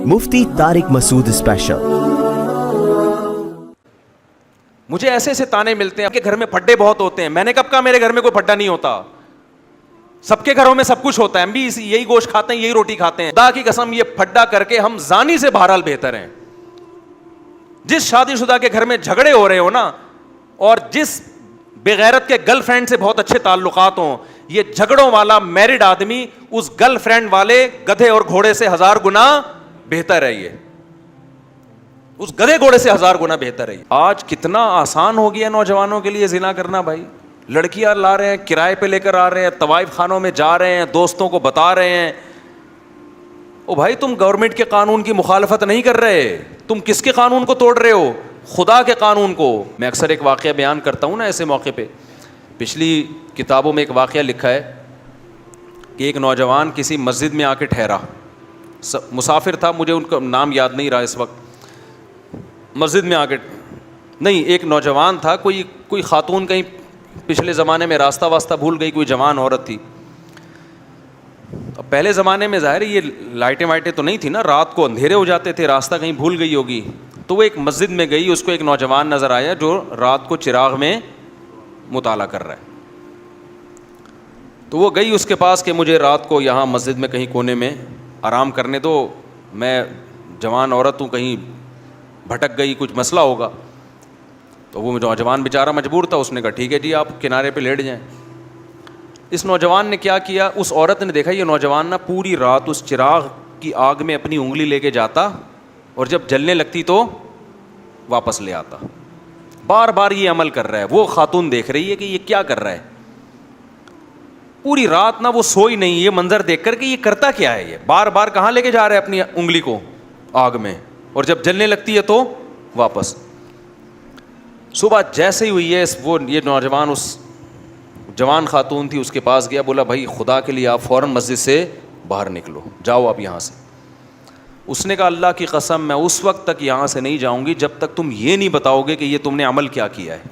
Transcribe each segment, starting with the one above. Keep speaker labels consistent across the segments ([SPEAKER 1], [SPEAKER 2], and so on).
[SPEAKER 1] مفتی طارق مسعود special.
[SPEAKER 2] مجھے ایسے ایسے تانے ملتے ہیں کہ گھر میں پھڈے بہت ہوتے ہیں. میں نے کب کہا میرے گھر میں کوئی پھڈا نہیں ہوتا؟ سب کے گھروں میں سب کچھ ہوتا ہے, ہم بھی یہی گوشت کھاتے ہیں, یہی روٹی کھاتے ہیں. خدا کی قسم یہ پھڈا کر کے ہم زانی سے بہرحال بہتر ہیں. جس شادی شدہ کے گھر میں جھگڑے ہو رہے ہو نا, اور جس بغیرت کے گرل فرینڈ سے بہت اچھے تعلقات ہوں, یہ جھگڑوں والا میرڈ آدمی اس گرل فرینڈ والے گدھے اور گھوڑے سے 1000 گنا بہتر ہے. یہ اس گدھے گھوڑے سے 1000 گنا بہتر ہے. آج کتنا آسان ہو گیا نوجوانوں کے لیے زنا کرنا بھائی. لڑکیاں لا رہے ہیں, کرائے پہ لے کر آ رہے ہیں, طوائف خانوں میں جا رہے ہیں, دوستوں کو بتا رہے ہیں. او بھائی تم گورنمنٹ کے قانون کی مخالفت نہیں کر رہے, تم کس کے قانون کو توڑ رہے ہو؟ خدا کے قانون کو. میں اکثر ایک واقعہ بیان کرتا ہوں نا ایسے موقع پہ. پچھلی کتابوں میں ایک واقعہ لکھا ہے کہ ایک نوجوان کسی مسجد میں آ کے ٹھہرا, مسافر تھا, مجھے ان کا نام یاد نہیں رہا اس وقت. مسجد میں آ کے نہیں, ایک نوجوان تھا, کوئی خاتون کہیں پچھلے زمانے میں راستہ واسطہ بھول گئی, کوئی جوان عورت تھی. اب پہلے زمانے میں ظاہر ہے یہ لائٹیں وائٹیں تو نہیں تھی نا, رات کو اندھیرے ہو جاتے تھے, راستہ کہیں بھول گئی ہوگی. تو وہ ایک مسجد میں گئی, اس کو ایک نوجوان نظر آیا جو رات کو چراغ میں مطالعہ کر رہا ہے. تو وہ گئی اس کے پاس کہ مجھے رات کو یہاں مسجد میں کہیں کونے میں آرام کرنے دو, میں جوان عورت ہوں, کہیں بھٹک گئی, کچھ مسئلہ ہوگا. تو وہ نوجوان بیچارہ مجبور تھا, اس نے کہا ٹھیک ہے جی آپ کنارے پہ لیٹ جائیں. اس نوجوان نے کیا کیا, اس عورت نے دیکھا یہ نوجوان نا پوری رات اس چراغ کی آگ میں اپنی انگلی لے کے جاتا اور جب جلنے لگتی تو واپس لے آتا. بار بار یہ عمل کر رہا ہے. وہ خاتون دیکھ رہی ہے کہ یہ کیا کر رہا ہے. پوری رات نا وہ سوئی نہیں, یہ منظر دیکھ کر کہ یہ کرتا کیا ہے, یہ بار بار کہاں لے کے جا رہا ہے اپنی انگلی کو آگ میں, اور جب جلنے لگتی ہے تو واپس. صبح جیسے ہی ہوئی ہے وہ یہ نوجوان اس جوان خاتون تھی اس کے پاس گیا, بولا بھائی خدا کے لیے آپ فوراً مسجد سے باہر نکلو, جاؤ آپ یہاں سے. اس نے کہا اللہ کی قسم میں اس وقت تک یہاں سے نہیں جاؤں گی جب تک تم یہ نہیں بتاؤ گے کہ یہ تم نے عمل کیا کیا ہے.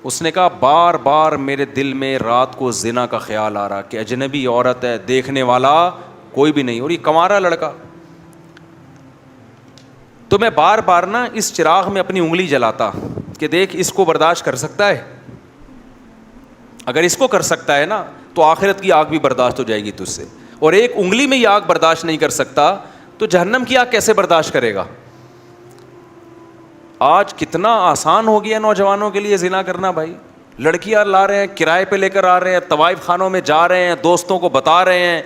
[SPEAKER 2] اس نے کہا بار بار میرے دل میں رات کو زنا کا خیال آ رہا کہ اجنبی عورت ہے, دیکھنے والا کوئی بھی نہیں, اور یہ کنوارا لڑکا. تو میں بار بار نا اس چراغ میں اپنی انگلی جلاتا کہ دیکھ اس کو برداشت کر سکتا ہے, اگر اس کو کر سکتا ہے نا تو آخرت کی آگ بھی برداشت ہو جائے گی تجھ سے, اور ایک انگلی میں یہ آگ برداشت نہیں کر سکتا تو جہنم کی آگ کیسے برداشت کرے گا. آج کتنا آسان ہو گیا نوجوانوں کے لیے زنا کرنا بھائی. لڑکیاں لا رہے ہیں, کرائے پہ لے کر آ رہے ہیں, طوائف خانوں میں جا رہے ہیں, دوستوں کو بتا رہے ہیں.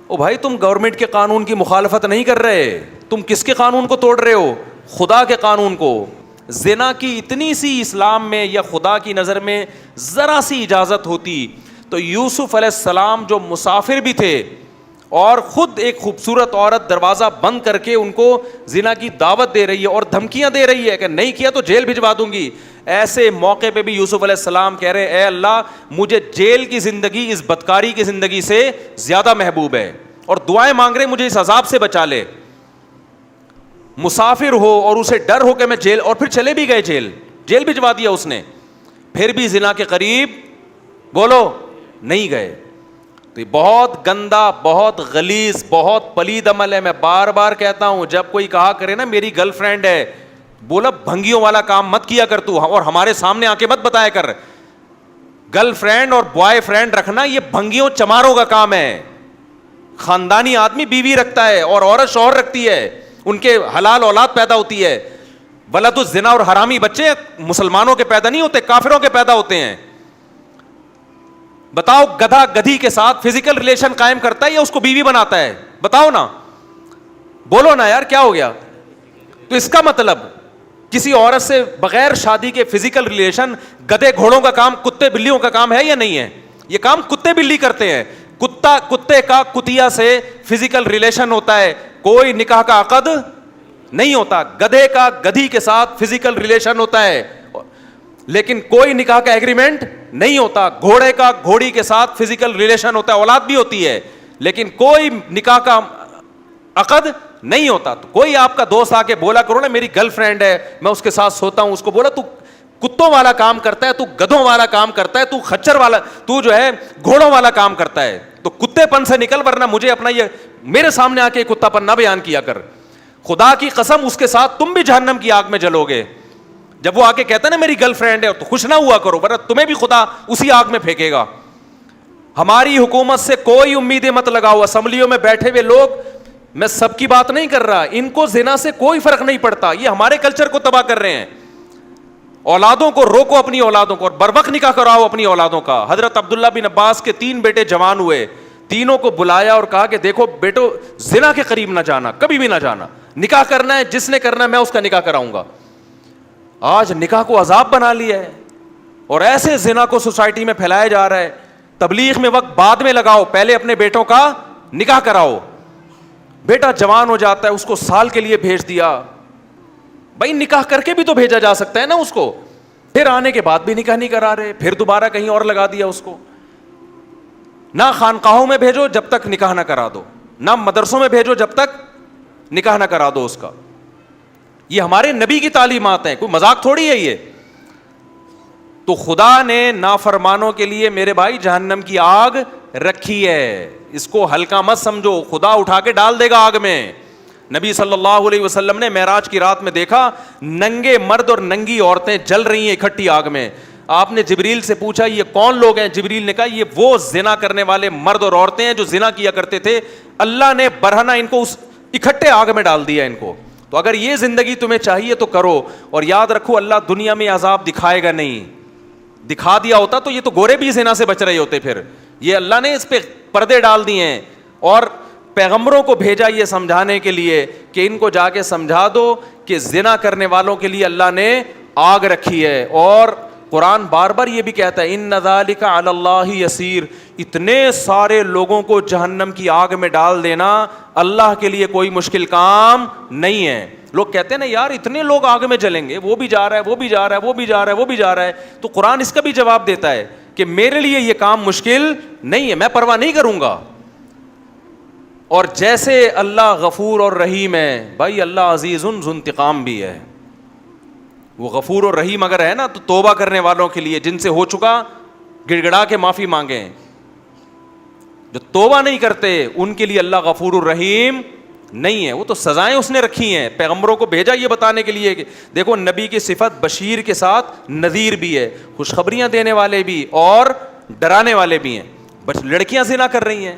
[SPEAKER 2] او بھائی تم گورنمنٹ کے قانون کی مخالفت نہیں کر رہے, تم کس کے قانون کو توڑ رہے ہو؟ خدا کے قانون کو. زنا کی اتنی سی اسلام میں یا خدا کی نظر میں ذرا سی اجازت ہوتی تو یوسف علیہ السلام جو مسافر بھی تھے اور خود ایک خوبصورت عورت دروازہ بند کر کے ان کو زنا کی دعوت دے رہی ہے اور دھمکیاں دے رہی ہے کہ نہیں کیا تو جیل بھجوا دوں گی, ایسے موقع پہ بھی یوسف علیہ السلام کہہ رہے اے اللہ مجھے جیل کی زندگی اس بدکاری کی زندگی سے زیادہ محبوب ہے, اور دعائیں مانگ رہے مجھے اس عذاب سے بچا لے. مسافر ہو اور اسے ڈر ہو کہ میں جیل, اور پھر چلے بھی گئے جیل بھجوا دیا اس نے, پھر بھی زنا کے قریب بولو نہیں گئے. تو یہ بہت گندا, بہت غلیظ, بہت پلید عمل ہے. میں بار بار کہتا ہوں جب کوئی کہا کرے نا میری گرل فرینڈ ہے, بولا بھنگیوں والا کام مت کیا کر تو, اور ہمارے سامنے آ کے مت بتایا کر. گرل فرینڈ اور بوائے فرینڈ رکھنا یہ بھنگیوں چماروں کا کام ہے. خاندانی آدمی بیوی رکھتا ہے اور عورت شوہر رکھتی ہے, ان کے حلال اولاد پیدا ہوتی ہے. ولد الزنا اور حرامی بچے مسلمانوں کے پیدا نہیں ہوتے, کافروں کے پیدا ہوتے ہیں. بتاؤ گدھا گدھی کے ساتھ فزیکل ریلیشن قائم کرتا ہے یا اس کو بیوی بناتا ہے؟ بتاؤ نا, بولو نا یار کیا ہو گیا. تو اس کا مطلب کسی عورت سے بغیر شادی کے فزیکل ریلیشن گدھے گھوڑوں کا کام, کتے بلیوں کا کام ہے یا نہیں ہے؟ یہ کام کتے بلی کرتے ہیں. کتے کا کتیا سے فزیکل ریلیشن ہوتا ہے, کوئی نکاح کا عقد نہیں ہوتا. گدھے کا گدھی کے ساتھ فزیکل ریلیشن ہوتا ہے لیکن کوئی نکاح کا ایگریمنٹ نہیں ہوتا. گھوڑے کا گھوڑی کے ساتھ فزیکل ریلیشن ہوتا ہے, اولاد بھی ہوتی ہے, لیکن کوئی نکاح کا عقد نہیں ہوتا. تو کوئی آپ کا دوست آ کے بولا کرو نا میری گرل فرینڈ ہے, میں اس کے ساتھ سوتا ہوں, اس کو بولا تو کتوں والا کام کرتا ہے, تو گدھوں والا کام کرتا ہے, تو خچر والا, تو جو ہے گھوڑوں والا کام کرتا ہے. تو کتے پن سے نکل, ورنہ مجھے اپنا یہ میرے سامنے آ کے کتا پن نہ بیان کیا کر. خدا کی قسم اس کے ساتھ تم بھی جہنم کی آگ میں جلو گے. جب وہ آ کے کہتا ہے نا میری گرل فرینڈ ہے, تو خوش نہ ہوا کرو, ورنہ تمہیں بھی خدا اسی آگ میں پھینکے گا. ہماری حکومت سے کوئی امیدیں مت لگاؤ. اسمبلیوں میں بیٹھے ہوئے لوگ, میں سب کی بات نہیں کر رہا, ان کو زنا سے کوئی فرق نہیں پڑتا, یہ ہمارے کلچر کو تباہ کر رہے ہیں. اولادوں کو روکو, اپنی اولادوں کو, اور بر وقت نکاح کراؤ اپنی اولادوں کا. حضرت عبداللہ بن عباس کے 3 بیٹے جوان ہوئے, تینوں کو بلایا اور کہا کہ دیکھو بیٹو, زنا کے قریب نہ جانا, کبھی بھی نہ جانا. نکاح کرنا ہے, جس نے کرنا ہے میں اس کا نکاح کراؤں گا. آج نکاح کو عذاب بنا لیا ہے, اور ایسے زنا کو سوسائٹی میں پھیلایا جا رہا ہے. تبلیغ میں وقت بعد میں لگاؤ, پہلے اپنے بیٹوں کا نکاح کراؤ. بیٹا جوان ہو جاتا ہے, اس کو سال کے لیے بھیج دیا. بھائی نکاح کر کے بھی تو بھیجا جا سکتا ہے نا اس کو. پھر آنے کے بعد بھی نکاح نہیں کرا رہے, پھر دوبارہ کہیں اور لگا دیا اس کو. نہ خانقاہوں میں بھیجو جب تک نکاح نہ کرا دو, نہ مدرسوں میں بھیجو جب تک نکاح نہ کرا دو اس کا. یہ ہمارے نبی کی تعلیمات ہیں, کوئی مذاق تھوڑی ہے یہ. تو خدا نے نافرمانوں کے لیے میرے بھائی جہنم کی آگ رکھی ہے, اس کو ہلکا مت سمجھو, خدا اٹھا کے ڈال دے گا آگ میں. نبی صلی اللہ علیہ وسلم نے معراج کی رات میں دیکھا ننگے مرد اور ننگی عورتیں جل رہی ہیں اکٹھی آگ میں. آپ نے جبریل سے پوچھا یہ کون لوگ ہیں؟ جبریل نے کہا یہ وہ زنا کرنے والے مرد اور عورتیں ہیں جو زنا کیا کرتے تھے, اللہ نے برہنہ ان کو اس اکٹھے آگ میں ڈال دیا ان کو. تو اگر یہ زندگی تمہیں چاہیے تو کرو, اور یاد رکھو اللہ دنیا میں عذاب دکھائے گا نہیں. دکھا دیا ہوتا تو یہ تو گورے بھی زنا سے بچ رہے ہوتے. پھر یہ اللہ نے اس پہ پردے ڈال دیے ہیں, اور پیغمبروں کو بھیجا یہ سمجھانے کے لیے کہ ان کو جا کے سمجھا دو کہ زنا کرنے والوں کے لیے اللہ نے آگ رکھی ہے. اور قرآن بار بار یہ بھی کہتا ہے ان ذالک علی اللہ یسیر, اتنے سارے لوگوں کو جہنم کی آگ میں ڈال دینا اللہ کے لیے کوئی مشکل کام نہیں ہے. لوگ کہتے ہیں نا یار اتنے لوگ آگ میں جلیں گے, وہ بھی جا رہا ہے, وہ بھی جا رہا ہے, وہ بھی جا رہا ہے, وہ بھی جا رہا ہے. تو قرآن اس کا بھی جواب دیتا ہے کہ میرے لیے یہ کام مشکل نہیں ہے, میں پرواہ نہیں کروں گا. اور جیسے اللہ غفور اور رحیم ہے, بھائی اللہ عزیز ذو انتقام بھی ہے. وہ غفور اور رحیم اگر ہے نا تو توبہ کرنے والوں کے لیے, جن سے ہو چکا گڑ گڑا کے معافی مانگیں. جو توبہ نہیں کرتے ان کے لیے اللہ غفور الرحیم نہیں ہے. وہ تو سزائیں اس نے رکھی ہیں, پیغمبروں کو بھیجا یہ بتانے کے لیے کہ دیکھو نبی کی صفت بشیر کے ساتھ نذیر بھی ہے, خوشخبریاں دینے والے بھی اور ڈرانے والے بھی ہیں. بس لڑکیاں زنا کر رہی ہیں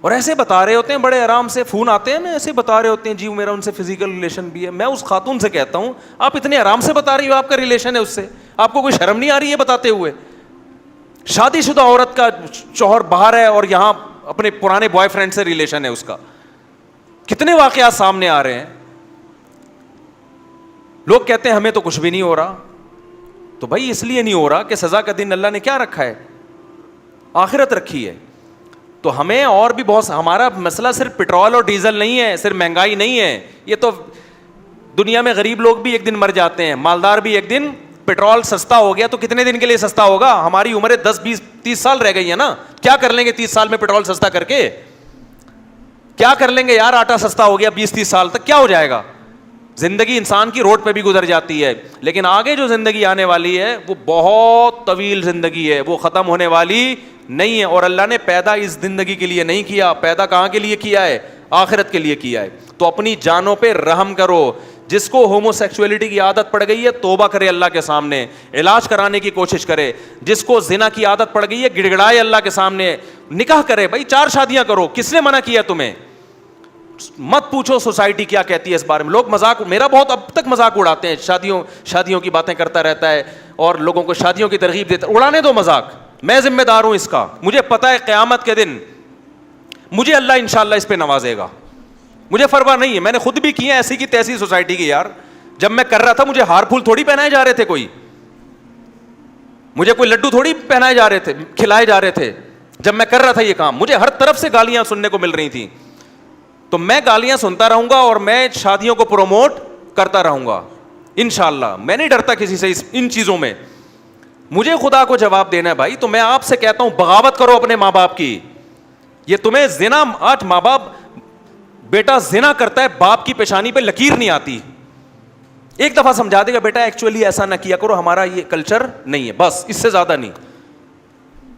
[SPEAKER 2] اور ایسے بتا رہے ہوتے ہیں, بڑے آرام سے فون آتے ہیں نا, ایسے بتا رہے ہوتے ہیں جی میرا ان سے فزیکل ریلیشن بھی ہے. میں اس خاتون سے کہتا ہوں آپ اتنے آرام سے بتا رہی ہو آپ کا ریلیشن ہے اس سے, آپ کو کوئی شرم نہیں آ رہی ہے بتاتے ہوئے؟ شادی شدہ عورت کا شوہر باہر ہے اور یہاں اپنے پرانے بوائے فرینڈ سے ریلیشن ہے اس کا. کتنے واقعات سامنے آ رہے ہیں. لوگ کہتے ہیں ہمیں تو کچھ بھی نہیں ہو رہا. تو بھائی اس لیے نہیں ہو رہا کہ سزا کا دن اللہ نے کیا رکھا ہے؟ آخرت رکھی ہے. تو ہمیں اور بھی بہت, ہمارا مسئلہ صرف پیٹرول اور ڈیزل نہیں ہے, صرف مہنگائی نہیں ہے. یہ تو دنیا میں غریب لوگ بھی ایک دن مر جاتے ہیں, مالدار بھی ایک دن. پیٹرول سستا ہو گیا تو کتنے دن کے لیے سستا ہوگا؟ ہماری عمریں 10 20 30 سال رہ گئی ہیں نا. کیا کر لیں گے 30 سال میں پیٹرول سستا کر کے؟ کیا کر لیں گے یار؟ آٹا سستا ہو گیا 20 30 سال تک کیا ہو جائے گا؟ زندگی انسان کی روڈ پہ بھی گزر جاتی ہے, لیکن آگے جو زندگی آنے والی ہے وہ بہت طویل زندگی ہے, وہ ختم ہونے والی نہیں ہے. اور اللہ نے پیدا اس زندگی کے لیے نہیں کیا, پیدا کہاں کے لیے کیا ہے؟ آخرت کے لیے کیا ہے. تو اپنی جانوں پہ رحم کرو. جس کو ہومو سیکسولیٹی کی عادت پڑ گئی ہے توبہ کرے اللہ کے سامنے, علاج کرانے کی کوشش کرے. جس کو زنا کی عادت پڑ گئی ہے گڑ گڑائے اللہ کے سامنے, نکاح کرے. بھائی 4 شادیاں کرو, کس نے منع کیا تمہیں؟ مت پوچھو سوسائٹی کیا کہتی ہے اس بارے میں. لوگ مذاق, میرا بہت اب تک مذاق اڑاتے ہیں, شادیوں کی باتیں کرتا رہتا ہے اور لوگوں کو شادیوں کی ترغیب دیتا ہے. اڑانے دو مذاق, میں ذمہ دار ہوں اس کا. مجھے پتہ ہے قیامت کے دن مجھے اللہ انشاءاللہ اس پہ نوازے گا. مجھے پرواہ نہیں ہے, میں نے خود بھی کی ہے ایسی کی تیسی سوسائٹی کی. یار جب میں کر رہا تھا مجھے ہار پھول تھوڑی پہنائے جا رہے تھے, مجھے کوئی لڈو تھوڑی پہنائے جا رہے تھے, کھلائے جا رہے تھے. جب میں کر رہا تھا یہ کام مجھے ہر طرف سے گالیاں سننے کو مل رہی تھیں. تو میں گالیاں سنتا رہوں گا اور میں شادیوں کو پروموٹ کرتا رہوں گا انشاءاللہ. میں نہیں ڈرتا کسی سے ان چیزوں میں. مجھے خدا کو جواب دینا ہے بھائی. تو میں آپ سے کہتا ہوں بغاوت کرو اپنے ماں باپ کی. یہ تمہیں زنا, آج ماں باپ, بیٹا زنا کرتا ہے باپ کی پیشانی پہ لکیر نہیں آتی, ایک دفعہ سمجھا دے گا بیٹا ایکچولی ایسا نہ کیا کرو, ہمارا یہ کلچر نہیں ہے, بس اس سے زیادہ نہیں.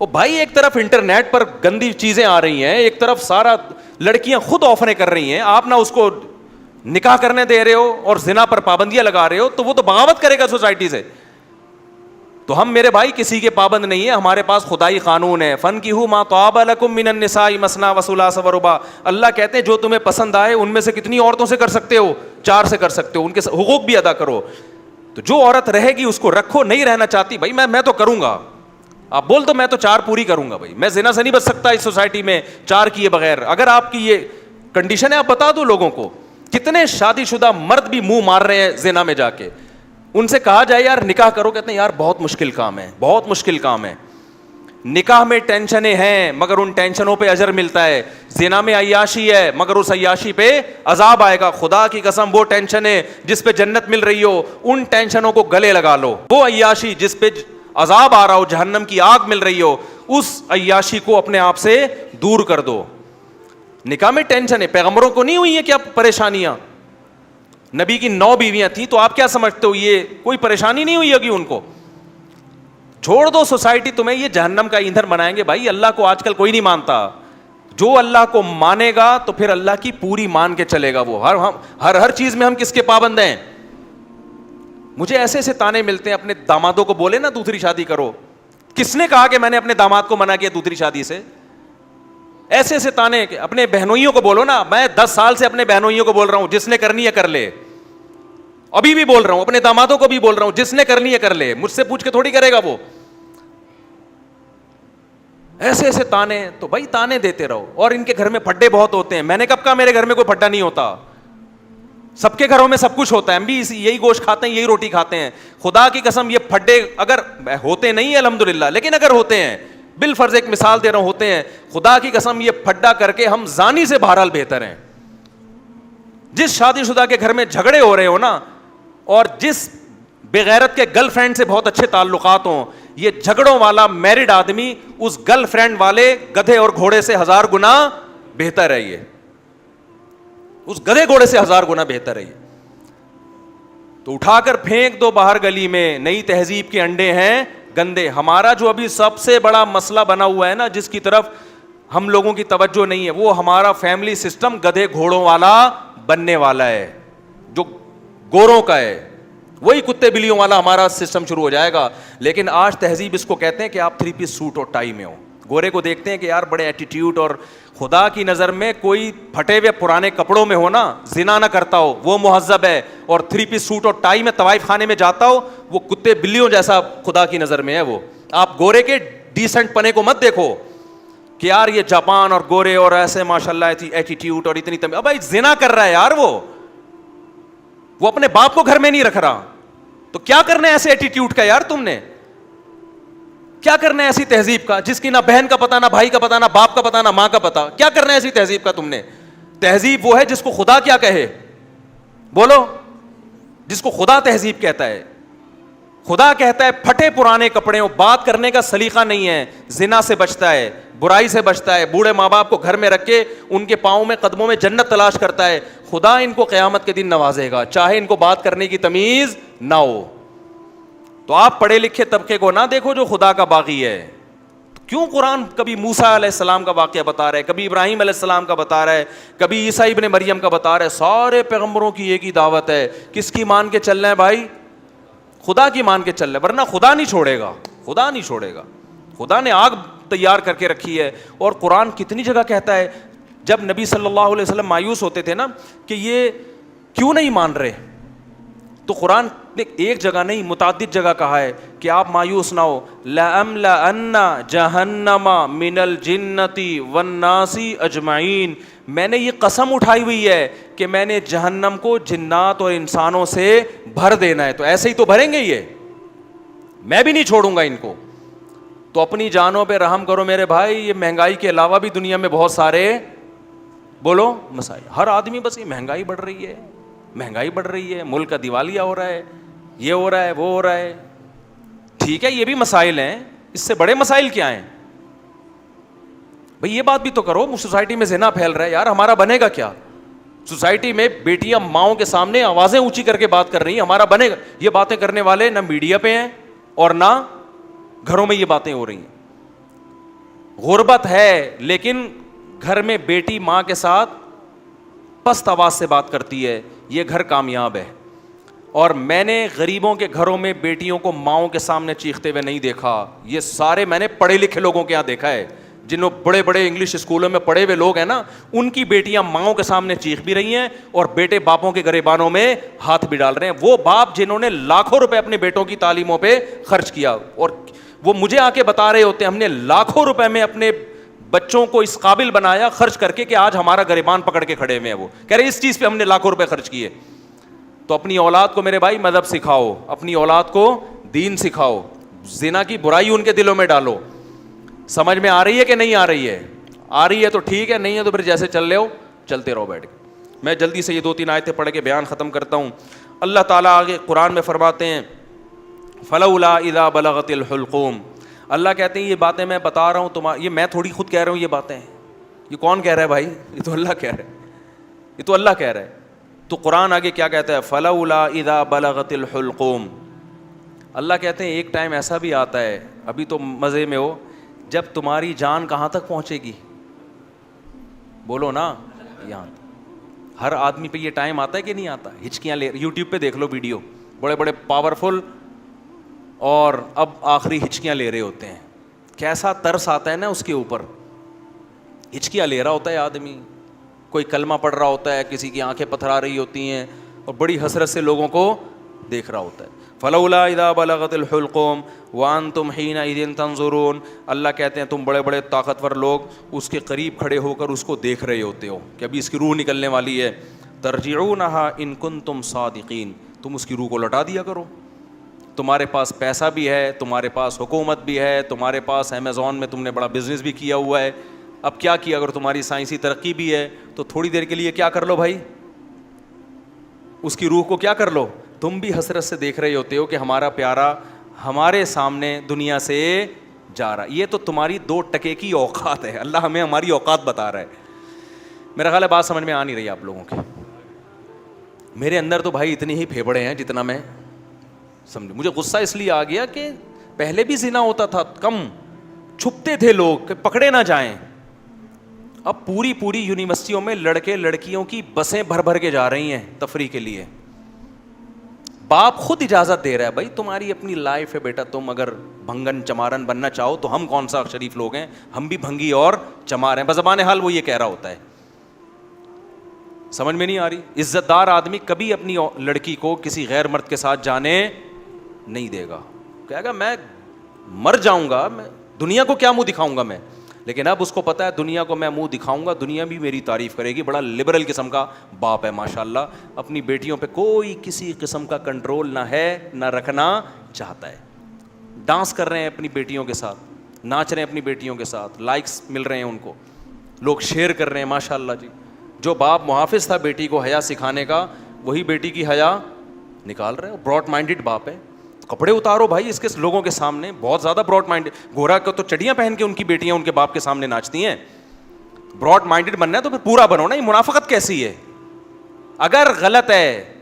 [SPEAKER 2] وہ بھائی ایک طرف انٹرنیٹ پر گندی چیزیں آ رہی ہیں, ایک طرف سارا لڑکیاں خود آفریں کر رہی ہیں, آپ نہ اس کو نکاح کرنے دے رہے ہو اور زنا پر پابندیاں لگا رہے ہو, تو وہ تو بغاوت کرے گا سوسائٹی سے. تو ہم میرے بھائی کسی کے پابند نہیں ہیں, ہمارے پاس خدائی قانون ہے. فَانْكِحُوا مَا طَابَ لَكُم مِّنَ النِّسَاءِ مَثْنَىٰ وَثُلَاثَ وَرُبَاعَ. اللہ کہتے ہیں جو تمہیں پسند آئے ان میں سے کتنی عورتوں سے کر سکتے ہو؟ 4 سے کر سکتے ہو, ان کے حقوق بھی ادا کرو. تو جو عورت رہے گی اس کو رکھو, نہیں رہنا چاہتی بھائی میں تو کروں گا, آپ بول تو میں تو 4 پوری کروں گا. بھائی میں زنا سے نہیں بچ سکتا اس سوسائٹی میں 4 کیے بغیر. اگر آپ کی یہ کنڈیشن ہے آپ بتا دو لوگوں کو. کتنے شادی شدہ مرد بھی منہ مار رہے ہیں زنا میں جا کے, ان سے کہا جائے یار نکاح کرو, کہتے ہیں یار بہت مشکل کام ہے, بہت مشکل کام ہے. نکاح میں ٹینشنیں ہیں مگر ان ٹینشنوں پہ اجر ملتا ہے. زنا میں عیاشی ہے مگر اس عیاشی پہ عذاب آئے گا. خدا کی قسم وہ ٹینشنیں جس پہ جنت مل رہی ہو ان ٹینشنوں کو گلے لگا لو. وہ عیاشی جس پہ عذاب آ رہا ہو, جہنم کی آگ مل رہی ہو, اس عیاشی کو اپنے آپ سے دور کر دو. نکاح میں ٹینشن ہے, پیغمبروں کو نہیں ہوئی ہے کیا پریشانیاں؟ نبی کی 9 بیویاں تھیں, تو آپ کیا سمجھتے ہو یہ کوئی پریشانی نہیں ہوئی ہوگی ان کو؟ چھوڑ دو, سوسائٹی تمہیں یہ جہنم کا ایندھن بنائیں گے. بھائی اللہ کو آج کل کوئی نہیں مانتا. جو اللہ کو مانے گا تو پھر اللہ کی پوری مان کے چلے گا. وہ ہر چیز میں ہم کس کے پابند ہیں؟ مجھے ایسے ایسے تانے ملتے ہیں, اپنے دامادوں کو بولے نا دوسری شادی کرو. کس نے کہا کہ میں نے اپنے داماد کو منع کیا دوسری شادی سے؟ ایسے ایسے تانے. اپنے بہنوئیوں کو بولو نا, میں 10 سال سے اپنے بہنوئیوں کو بول رہا ہوں جس نے کرنی ہے کر لے. ابھی بھی بول رہا ہوں, اپنے دامادوں کو بھی بول رہا ہوں جس نے کرنی ہے کر لے, مجھ سے پوچھ کے تھوڑی کرے گا وہ. ایسے ایسے تانے. تو بھائی تانے دیتے رہو. اور ان کے گھر میں پھڈے بہت ہوتے ہیں. میں نے کب کہا میرے گھر میں کوئی پھڈا نہیں ہوتا؟ سب کے گھروں میں سب کچھ ہوتا ہے. ہم بھی یہی گوشت کھاتے ہیں, یہی روٹی کھاتے ہیں. خدا کی قسم یہ پھڈے اگر ہوتے نہیں ہیں الحمدللہ, لیکن اگر ہوتے ہیں, بالفرض ایک مثال دے رہا ہوں, ہوتے ہیں, خدا کی قسم یہ پھڈا کر کے ہم زانی سے بہرحال بہتر ہیں. جس شادی شدہ کے گھر میں جھگڑے ہو رہے ہو نا, اور جس بغیرت کے گرل فرینڈ سے بہت اچھے تعلقات ہوں, یہ جھگڑوں والا میرڈ آدمی اس گرل فرینڈ والے گدھے اور گھوڑے سے 1000 گنا بہتر ہے. یہ اس گدھے گھوڑے سے 1000 گنا بہتر ہے. تو اٹھا کر پھینک دو باہر گلی میں. نئی تہذیب کے انڈے ہیں گندے. ہمارا جو ابھی سب سے بڑا مسئلہ بنا ہوا ہے نا, جس کی طرف ہم لوگوں کی توجہ نہیں ہے, وہ ہمارا فیملی سسٹم گدھے گھوڑوں والا بننے والا ہے, جو گوروں کا ہے. وہی کتے بلیوں والا ہمارا سسٹم شروع ہو جائے گا. لیکن آج تہذیب اس کو کہتے ہیں کہ آپ 3 پیس سوٹ اور ٹائی میں ہو. گورے کو دیکھتے ہیں کہ یار بڑے ایٹیٹیوڈ, اور خدا کی نظر میں کوئی پھٹے ہوئے پرانے کپڑوں میں ہو نا, زنا نہ کرتا ہو, وہ مہذب ہے. اور 3 پیس سوٹ اور ٹائی میں طوائف خانے میں جاتا ہو, وہ کتے بلیوں جیسا خدا کی نظر میں ہے. وہ آپ گورے کے ڈیسنٹ پنے کو مت دیکھو کہ یار یہ جاپان اور گورے اور ایسے ماشاءاللہ ایٹیٹیوڈ اور اتنی اب بھائی زنا کر رہا ہے یار. وہ اپنے باپ کو گھر میں نہیں رکھ رہا, تو کیا کرنا ہے ایسے ایٹیٹیوڈ کا یار؟ تم نے کیا کرنا ہے ایسی تہذیب کا جس کی نہ بہن کا پتا, نہ بھائی کا پتا, نہ باپ کا پتا, نہ ماں کا پتا؟ کیا کرنا ہے ایسی تہذیب کا تم نے؟ تہذیب وہ ہے جس کو خدا کیا کہے, بولو, جس کو خدا تہذیب کہتا ہے. خدا کہتا ہے پھٹے پرانے کپڑے ہو, بات کرنے کا سلیقہ نہیں ہے, زنا سے بچتا ہے, برائی سے بچتا ہے, بوڑھے ماں باپ کو گھر میں رکھ کے ان کے پاؤں میں قدموں میں جنت تلاش کرتا ہے. خدا ان کو قیامت کے دن نوازے گا, چاہے ان کو بات کرنے کی تمیز نہ ہو. تو آپ پڑھے لکھے طبقے کو نہ دیکھو جو خدا کا باغی ہے. کیوں قرآن کبھی موسیٰ علیہ السلام کا واقعہ بتا رہا ہے, کبھی ابراہیم علیہ السلام کا بتا رہا ہے, کبھی عیسیٰ ابن مریم کا بتا رہا ہے. سارے پیغمبروں کی ایک ہی دعوت ہے, کس کی مان کے چل رہے ہیں بھائی؟ خدا کی مان کے چل رہے, ورنہ خدا نہیں چھوڑے گا. خدا نہیں چھوڑے گا. خدا نے آگ تیار کر کے رکھی ہے. اور قرآن کتنی جگہ کہتا ہے, جب نبی صلی اللہ علیہ وسلم مایوس ہوتے تھے نا کہ یہ کیوں نہیں مان رہے, تو قرآن نے ایک جگہ نہیں متعدد جگہ کہا ہے کہ آپ مایوس نہ ہو. لَأَمْلَأَنَّ جَهَنَّمَ مِنَ الْجِنَّةِ وَالنَّاسِ أَجْمَعِينَ. میں نے یہ قسم اٹھائی ہوئی ہے کہ میں نے جہنم کو جنات اور انسانوں سے بھر دینا ہے. تو ایسے ہی تو بھریں گے, یہ میں بھی نہیں چھوڑوں گا ان کو. تو اپنی جانوں پہ رحم کرو میرے بھائی. یہ مہنگائی کے علاوہ بھی دنیا میں بہت سارے, بولو, مسائل. ہر آدمی بس یہ مہنگائی بڑھ رہی ہے, مہنگائی بڑھ رہی ہے, ملک کا دیوالیہ ہو رہا ہے, یہ ہو رہا ہے, وہ ہو رہا ہے. ٹھیک ہے یہ بھی مسائل ہیں, اس سے بڑے مسائل کیا ہیں بھئی؟ یہ بات بھی تو کرو, سوسائٹی میں زنا پھیل رہا ہے یار, ہمارا بنے گا کیا؟ سوسائٹی میں بیٹیاں ماؤں کے سامنے آوازیں اونچی کر کے بات کر رہی ہیں, ہمارا بنے گا؟ یہ باتیں کرنے والے نہ میڈیا پہ ہیں اور نہ گھروں میں یہ باتیں ہو رہی ہیں. غربت ہے لیکن گھر میں بیٹی ماں کے ساتھ پست آواز سے بات کرتی ہے, یہ گھر کامیاب ہے. اور میں نے غریبوں کے گھروں میں بیٹیوں کو ماؤں کے سامنے چیختے ہوئے نہیں دیکھا. یہ سارے میں نے پڑھے لکھے لوگوں کے یہاں دیکھا ہے, جنہوں بڑے بڑے انگلش اسکولوں میں پڑھے ہوئے لوگ ہیں نا, ان کی بیٹیاں ماؤں کے سامنے چیخ بھی رہی ہیں اور بیٹے باپوں کے گریبانوں میں ہاتھ بھی ڈال رہے ہیں. وہ باپ جنہوں نے لاکھوں روپے اپنے بیٹوں کی تعلیموں پہ خرچ کیا, اور وہ مجھے آ کے بتا رہے ہوتے ہیں ہم نے لاکھوں روپے میں اپنے بچوں کو اس قابل بنایا خرچ کر کے کہ آج ہمارا گریبان پکڑ کے کھڑے ہوئے ہیں. وہ کہہ رہے اس چیز پہ ہم نے لاکھوں روپے خرچ کیے. تو اپنی اولاد کو میرے بھائی مذہب سکھاؤ, اپنی اولاد کو دین سکھاؤ, زنا کی برائی ان کے دلوں میں ڈالو. سمجھ میں آ رہی ہے کہ نہیں آ رہی ہے؟ آ رہی ہے تو ٹھیک ہے, نہیں ہے تو پھر جیسے چل رہے ہو چلتے رہو بیٹھ کے. میں جلدی سے یہ 2-3 آیتیں پڑھ کے بیان ختم کرتا ہوں. اللہ تعالیٰ آگے قرآن میں فرماتے ہیں فلولا اذا بلغت الحلقوم. اللہ کہتے ہیں یہ باتیں میں بتا رہا ہوں یہ میں تھوڑی خود کہہ رہا ہوں, یہ باتیں یہ کون کہہ رہا ہے بھائی؟ یہ تو اللہ کہہ رہا ہے, یہ تو اللہ کہہ رہا ہے. تو قرآن آگے کیا کہتا ہے؟ فلولا اذا بلغت الحلقوم. اللہ کہتے ہیں ایک ٹائم ایسا بھی آتا ہے, ابھی تو مزے میں ہو, جب تمہاری جان کہاں تک پہنچے گی؟ بولو نا, یہاں. ہر آدمی پہ یہ ٹائم آتا ہے کہ نہیں آتا؟ ہچکیاں لے, یوٹیوب پہ دیکھ لو ویڈیو, بڑے بڑے پاورفل اور اب آخری ہچکیاں لے رہے ہوتے ہیں. کیسا ترس آتا ہے نا اس کے اوپر, ہچکیاں لے رہا ہوتا ہے آدمی, کوئی کلمہ پڑھ رہا ہوتا ہے, کسی کی آنکھیں پتھرا رہی ہوتی ہیں اور بڑی حسرت سے لوگوں کو دیکھ رہا ہوتا ہے. فلولا اذا بلغت الحلقوم وانتم حینئذ تنظرون. اللہ کہتے ہیں تم بڑے بڑے طاقتور لوگ اس کے قریب کھڑے ہو کر اس کو دیکھ رہے ہوتے ہو کہ ابھی اس کی روح نکلنے والی ہے. ترجعونہا ان کنتم صادقین. تم اس کی روح کو لوٹا دیا کرو. تمہارے پاس پیسہ بھی ہے, تمہارے پاس حکومت بھی ہے, تمہارے پاس امیزون میں تم نے بڑا بزنس بھی کیا ہوا ہے. اب کیا کیا, اگر تمہاری سائنسی ترقی بھی ہے تو تھوڑی دیر کے لیے کیا کر لو بھائی, اس کی روح کو کیا کر لو. تم بھی حسرت سے دیکھ رہے ہوتے ہو کہ ہمارا پیارا ہمارے سامنے دنیا سے جا رہا. یہ تو تمہاری 2 ٹکے کی اوقات ہے. اللہ ہمیں ہماری اوقات بتا رہا ہے. میرا خیال ہے بات سمجھ میں آ نہیں رہی آپ لوگوں کی. میرے اندر تو بھائی اتنے ہی پھیپڑے ہیں جتنا میں سمجھ. مجھے غصہ اس لیے آ گیا کہ پہلے بھی زنا ہوتا تھا, کم چھپتے تھے لوگ کہ پکڑے نہ جائیں. اب پوری یونیورسٹیوں میں لڑکے لڑکیوں کی بسیں بھر بھر کے جا رہی ہیں تفریح کے لیے. باپ خود اجازت دے رہا ہے, بھائی تمہاری اپنی لائف ہے بیٹا, تم اگر بھنگن چمارن بننا چاہو تو ہم کون سا شریف لوگ ہیں, ہم بھی بھنگی اور چمار ہیں. بزبان حال وہ یہ کہہ رہا ہوتا ہے. سمجھ میں نہیں آ رہی. عزت دار آدمی کبھی اپنی لڑکی کو کسی غیر مرد کے ساتھ جانے نہیں دے گا. کہے گا میں مر جاؤں گا, میں دنیا کو کیا منہ دکھاؤں گا میں. لیکن اب اس کو پتا ہے دنیا کو میں منہ دکھاؤں گا, دنیا بھی میری تعریف کرے گی. بڑا لبرل قسم کا باپ ہے ماشاءاللہ. اپنی بیٹیوں پہ کوئی کسی قسم کا کنٹرول نہ ہے, نہ رکھنا چاہتا ہے. ڈانس کر رہے ہیں اپنی بیٹیوں کے ساتھ, ناچ رہے ہیں اپنی بیٹیوں کے ساتھ, لائکس مل رہے ہیں ان کو, لوگ شیئر کر رہے ہیں ماشاءاللہ جی. جو باپ محافظ تھا بیٹی کو حیا سکھانے کا, وہی بیٹی کی حیا نکال رہے ہیں. براڈ مائنڈڈ باپ ہے. کپڑے اتارو بھائی اس کے لوگوں کے سامنے, بہت زیادہ براڈ مائنڈ. گورا کو تو چڑیاں پہن کے ان کی بیٹیاں ان کے باپ کے سامنے ناچتی ہیں. براڈ مائنڈڈ بننا ہے تو پھر پورا بنو نا. یہ منافقت کیسی ہے؟ اگر غلط ہے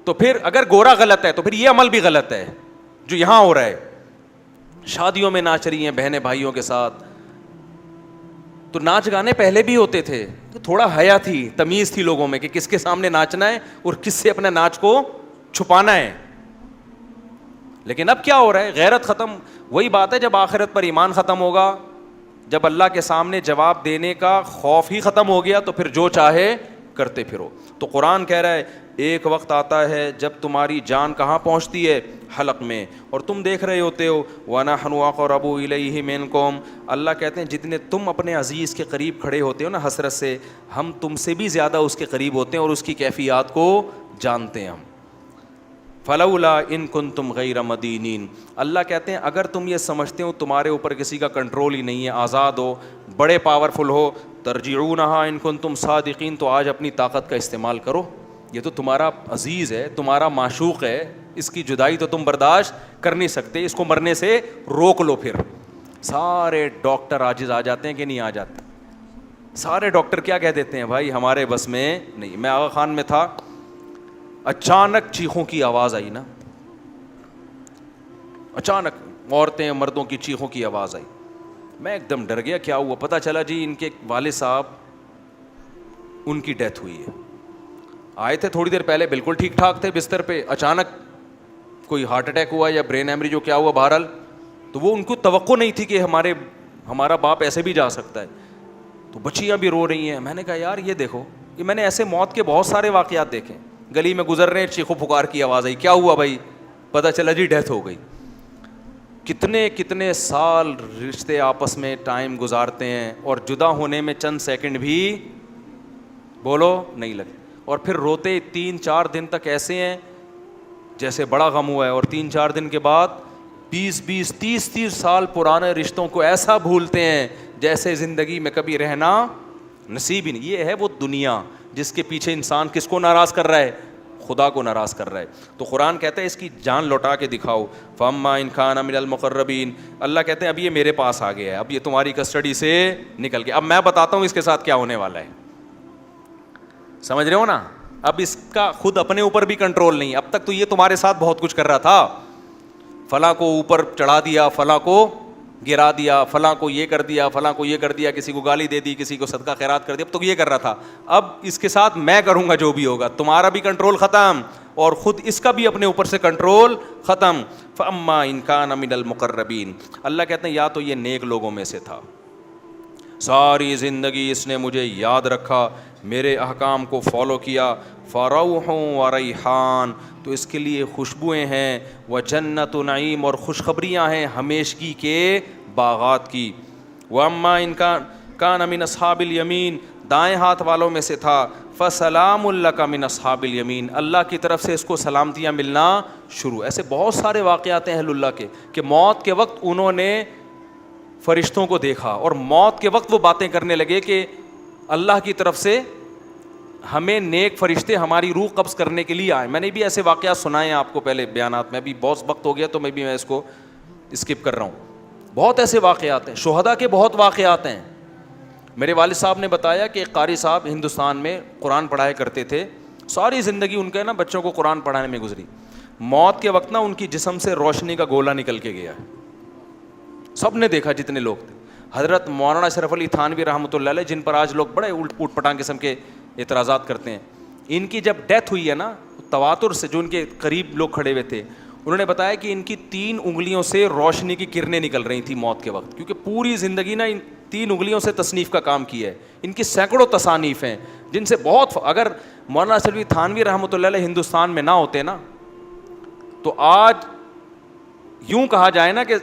[SPEAKER 2] تو پھر, اگر گورا غلط ہے تو پھر یہ عمل بھی غلط ہے جو یہاں ہو رہا ہے. شادیوں میں ناچ رہی ہیں بہنیں بھائیوں کے ساتھ. تو ناچ گانے پہلے بھی ہوتے تھے, تھوڑا حیا تھی, تمیز تھی لوگوں میں کہ کس کے سامنے ناچنا ہے اور کس سے اپنے ناچ کو چھپانا ہے. لیکن اب کیا ہو رہا ہے, غیرت ختم. وہی بات ہے جب آخرت پر ایمان ختم ہوگا, جب اللہ کے سامنے جواب دینے کا خوف ہی ختم ہو گیا تو پھر جو چاہے کرتے پھرو. تو قرآن کہہ رہا ہے ایک وقت آتا ہے جب تمہاری جان کہاں پہنچتی ہے؟ حلق میں, اور تم دیکھ رہے ہوتے ہو. وَنَحْنُ أَقْرَبُ إِلَيْهِ مِنْكُمْ. اللہ کہتے ہیں جتنے تم اپنے عزیز کے قریب کھڑے ہوتے ہو نا حسرت سے, ہم تم سے بھی زیادہ اس کے قریب ہوتے ہیں اور اس کی کیفیات کو جانتے ہیں ہم. فلولا ان کنتم غیر مدینین. اللہ کہتے ہیں اگر تم یہ سمجھتے ہو تمہارے اوپر کسی کا کنٹرول ہی نہیں ہے, آزاد ہو, بڑے پاورفل ہو, ترجعونہا ان کنتم صادقین, تو آج اپنی طاقت کا استعمال کرو. یہ تو تمہارا عزیز ہے, تمہارا معشوق ہے, اس کی جدائی تو تم برداشت کر نہیں سکتے, اس کو مرنے سے روک لو. پھر سارے ڈاکٹر عاجز آ جاتے ہیں کہ نہیں آ جاتے؟ سارے ڈاکٹر کیا کہہ دیتے ہیں, بھائی ہمارے بس میں نہیں. میں آغا خان میں تھا, اچانک چیخوں کی آواز آئی نا, اچانک عورتیں مردوں کی چیخوں کی آواز آئی. میں ایک دم ڈر گیا, کیا ہوا؟ پتہ چلا جی ان کے والد صاحب ان کی ڈیتھ ہوئی ہے. آئے تھے تھوڑی دیر پہلے بالکل ٹھیک ٹھاک تھے بستر پہ, اچانک کوئی ہارٹ اٹیک ہوا یا برین ہیمریج جو کیا ہوا بہرحال, تو وہ ان کو توقع نہیں تھی کہ ہمارا باپ ایسے بھی جا سکتا ہے. تو بچیاں بھی رو رہی ہیں. میں نے کہا یار یہ دیکھو, یہ میں نے ایسے موت کے بہت سارے واقعات دیکھے, گلی میں گزر رہے ہیں, چیخو پکار کی آواز آئی, کیا ہوا بھائی؟ پتہ چلا جی ڈیتھ ہو گئی. کتنے کتنے سال رشتے آپس میں ٹائم گزارتے ہیں اور جدا ہونے میں چند سیکنڈ بھی بولو نہیں لگے, اور پھر روتے 3-4 دن تک ایسے ہیں جیسے بڑا غم ہوا ہے, اور 3-4 دن کے بعد 20-20 30-30 سال پرانے رشتوں کو ایسا بھولتے ہیں جیسے زندگی میں کبھی رہنا نصیب ہی نہیں. یہ ہے وہ دنیا جس کے پیچھے انسان کس کو ناراض کر رہا ہے؟ خدا کو ناراض کر رہا ہے. تو قرآن کہتا ہے اس کی جان لوٹا کے دکھاؤ. فَأَمَّا إِنْ كَانَ مِنَ الْمُقَرَّبِينَ, اللہ کہتے ہیں اب یہ میرے پاس آ گیا ہے, اب یہ تمہاری کسٹڈی سے نکل گیا. اب میں بتاتا ہوں اس کے ساتھ کیا ہونے والا ہے, سمجھ رہے ہو نا؟ اب اس کا خود اپنے اوپر بھی کنٹرول نہیں. اب تک تو یہ تمہارے ساتھ بہت کچھ کر رہا تھا, فلاں کو اوپر چڑھا دیا, فلاں کو گرا دیا, فلاں کو یہ کر دیا, فلاں کو یہ کر دیا, کسی کو گالی دے دی, کسی کو صدقہ خیرات کر دیا, اب تو یہ کر رہا تھا. اب اس کے ساتھ میں کروں گا جو بھی ہوگا, تمہارا بھی کنٹرول ختم اور خود اس کا بھی اپنے اوپر سے کنٹرول ختم. فَأَمَّا إِنْ كَانَ مِنَ الْمُقَرَّبِينَ, اللہ کہتے ہیں یا تو یہ نیک لوگوں میں سے تھا, ساری زندگی اس نے مجھے یاد رکھا, میرے احکام کو فالو کیا, فَرَوْحٌ وَرَيْحَانٌ, تو اس کے لیے خوشبوئیں ہیں, وَجَنَّتُ نعیم, اور خوشخبریاں ہیں ہمیشگی کے باغات کی. وَأَمَّا إِنْ كَانَ مِنْ أَصْحَابِ الْيَمِينَ, دائیں ہاتھ والوں میں سے تھا, فَسَلَامٌ لَكَ مِنْ أَصْحَابِ الْيَمِينَ, اللہ کی طرف سے اس کو سلامتیاں ملنا شروع. ایسے بہت سارے واقعات ہیں اہل اللہ کے کہ موت کے وقت انہوں نے فرشتوں کو دیکھا اور موت کے وقت وہ باتیں کرنے لگے کہ اللہ کی طرف سے ہمیں نیک فرشتے ہماری روح قبض کرنے کے لیے آئے. میں نے بھی ایسے واقعات سنائے ہیں آپ کو پہلے بیانات میں, بھی بہت وقت ہو گیا تو میں اس کو اسکپ کر رہا ہوں. بہت ایسے واقعات ہیں, شہداء کے بہت واقعات ہیں. میرے والد صاحب نے بتایا کہ ایک قاری صاحب ہندوستان میں قرآن پڑھایا کرتے تھے, ساری زندگی ان کے نا بچوں کو قرآن پڑھانے میں گزری. موت کے وقت نا ان کی جسم سے روشنی کا گولا نکل کے گیا, سب نے دیکھا جتنے لوگ تھے. حضرت مولانا اشرف علی تھانوی رحمۃ اللہ علیہ, جن پر آج لوگ بڑے اوٹ پٹانگ قسم کے اعتراضات کرتے ہیں, ان کی جب ڈیتھ ہوئی ہے نا, تواتر سے جو ان کے قریب لوگ کھڑے ہوئے تھے انہوں نے بتایا کہ ان کی 3 انگلیوں سے روشنی کی کرنیں نکل رہی تھیں موت کے وقت, کیونکہ پوری زندگی نا ان 3 انگلیوں سے تصنیف کا کام کیا ہے. ان کی سینکڑوں تصانیف ہیں جن سے بہت, اگر مولانا اشرف علی تھانوی رحمۃ اللہ علیہ ہندوستان میں نہ ہوتے نا تو آج یوں کہا جائے نا کہ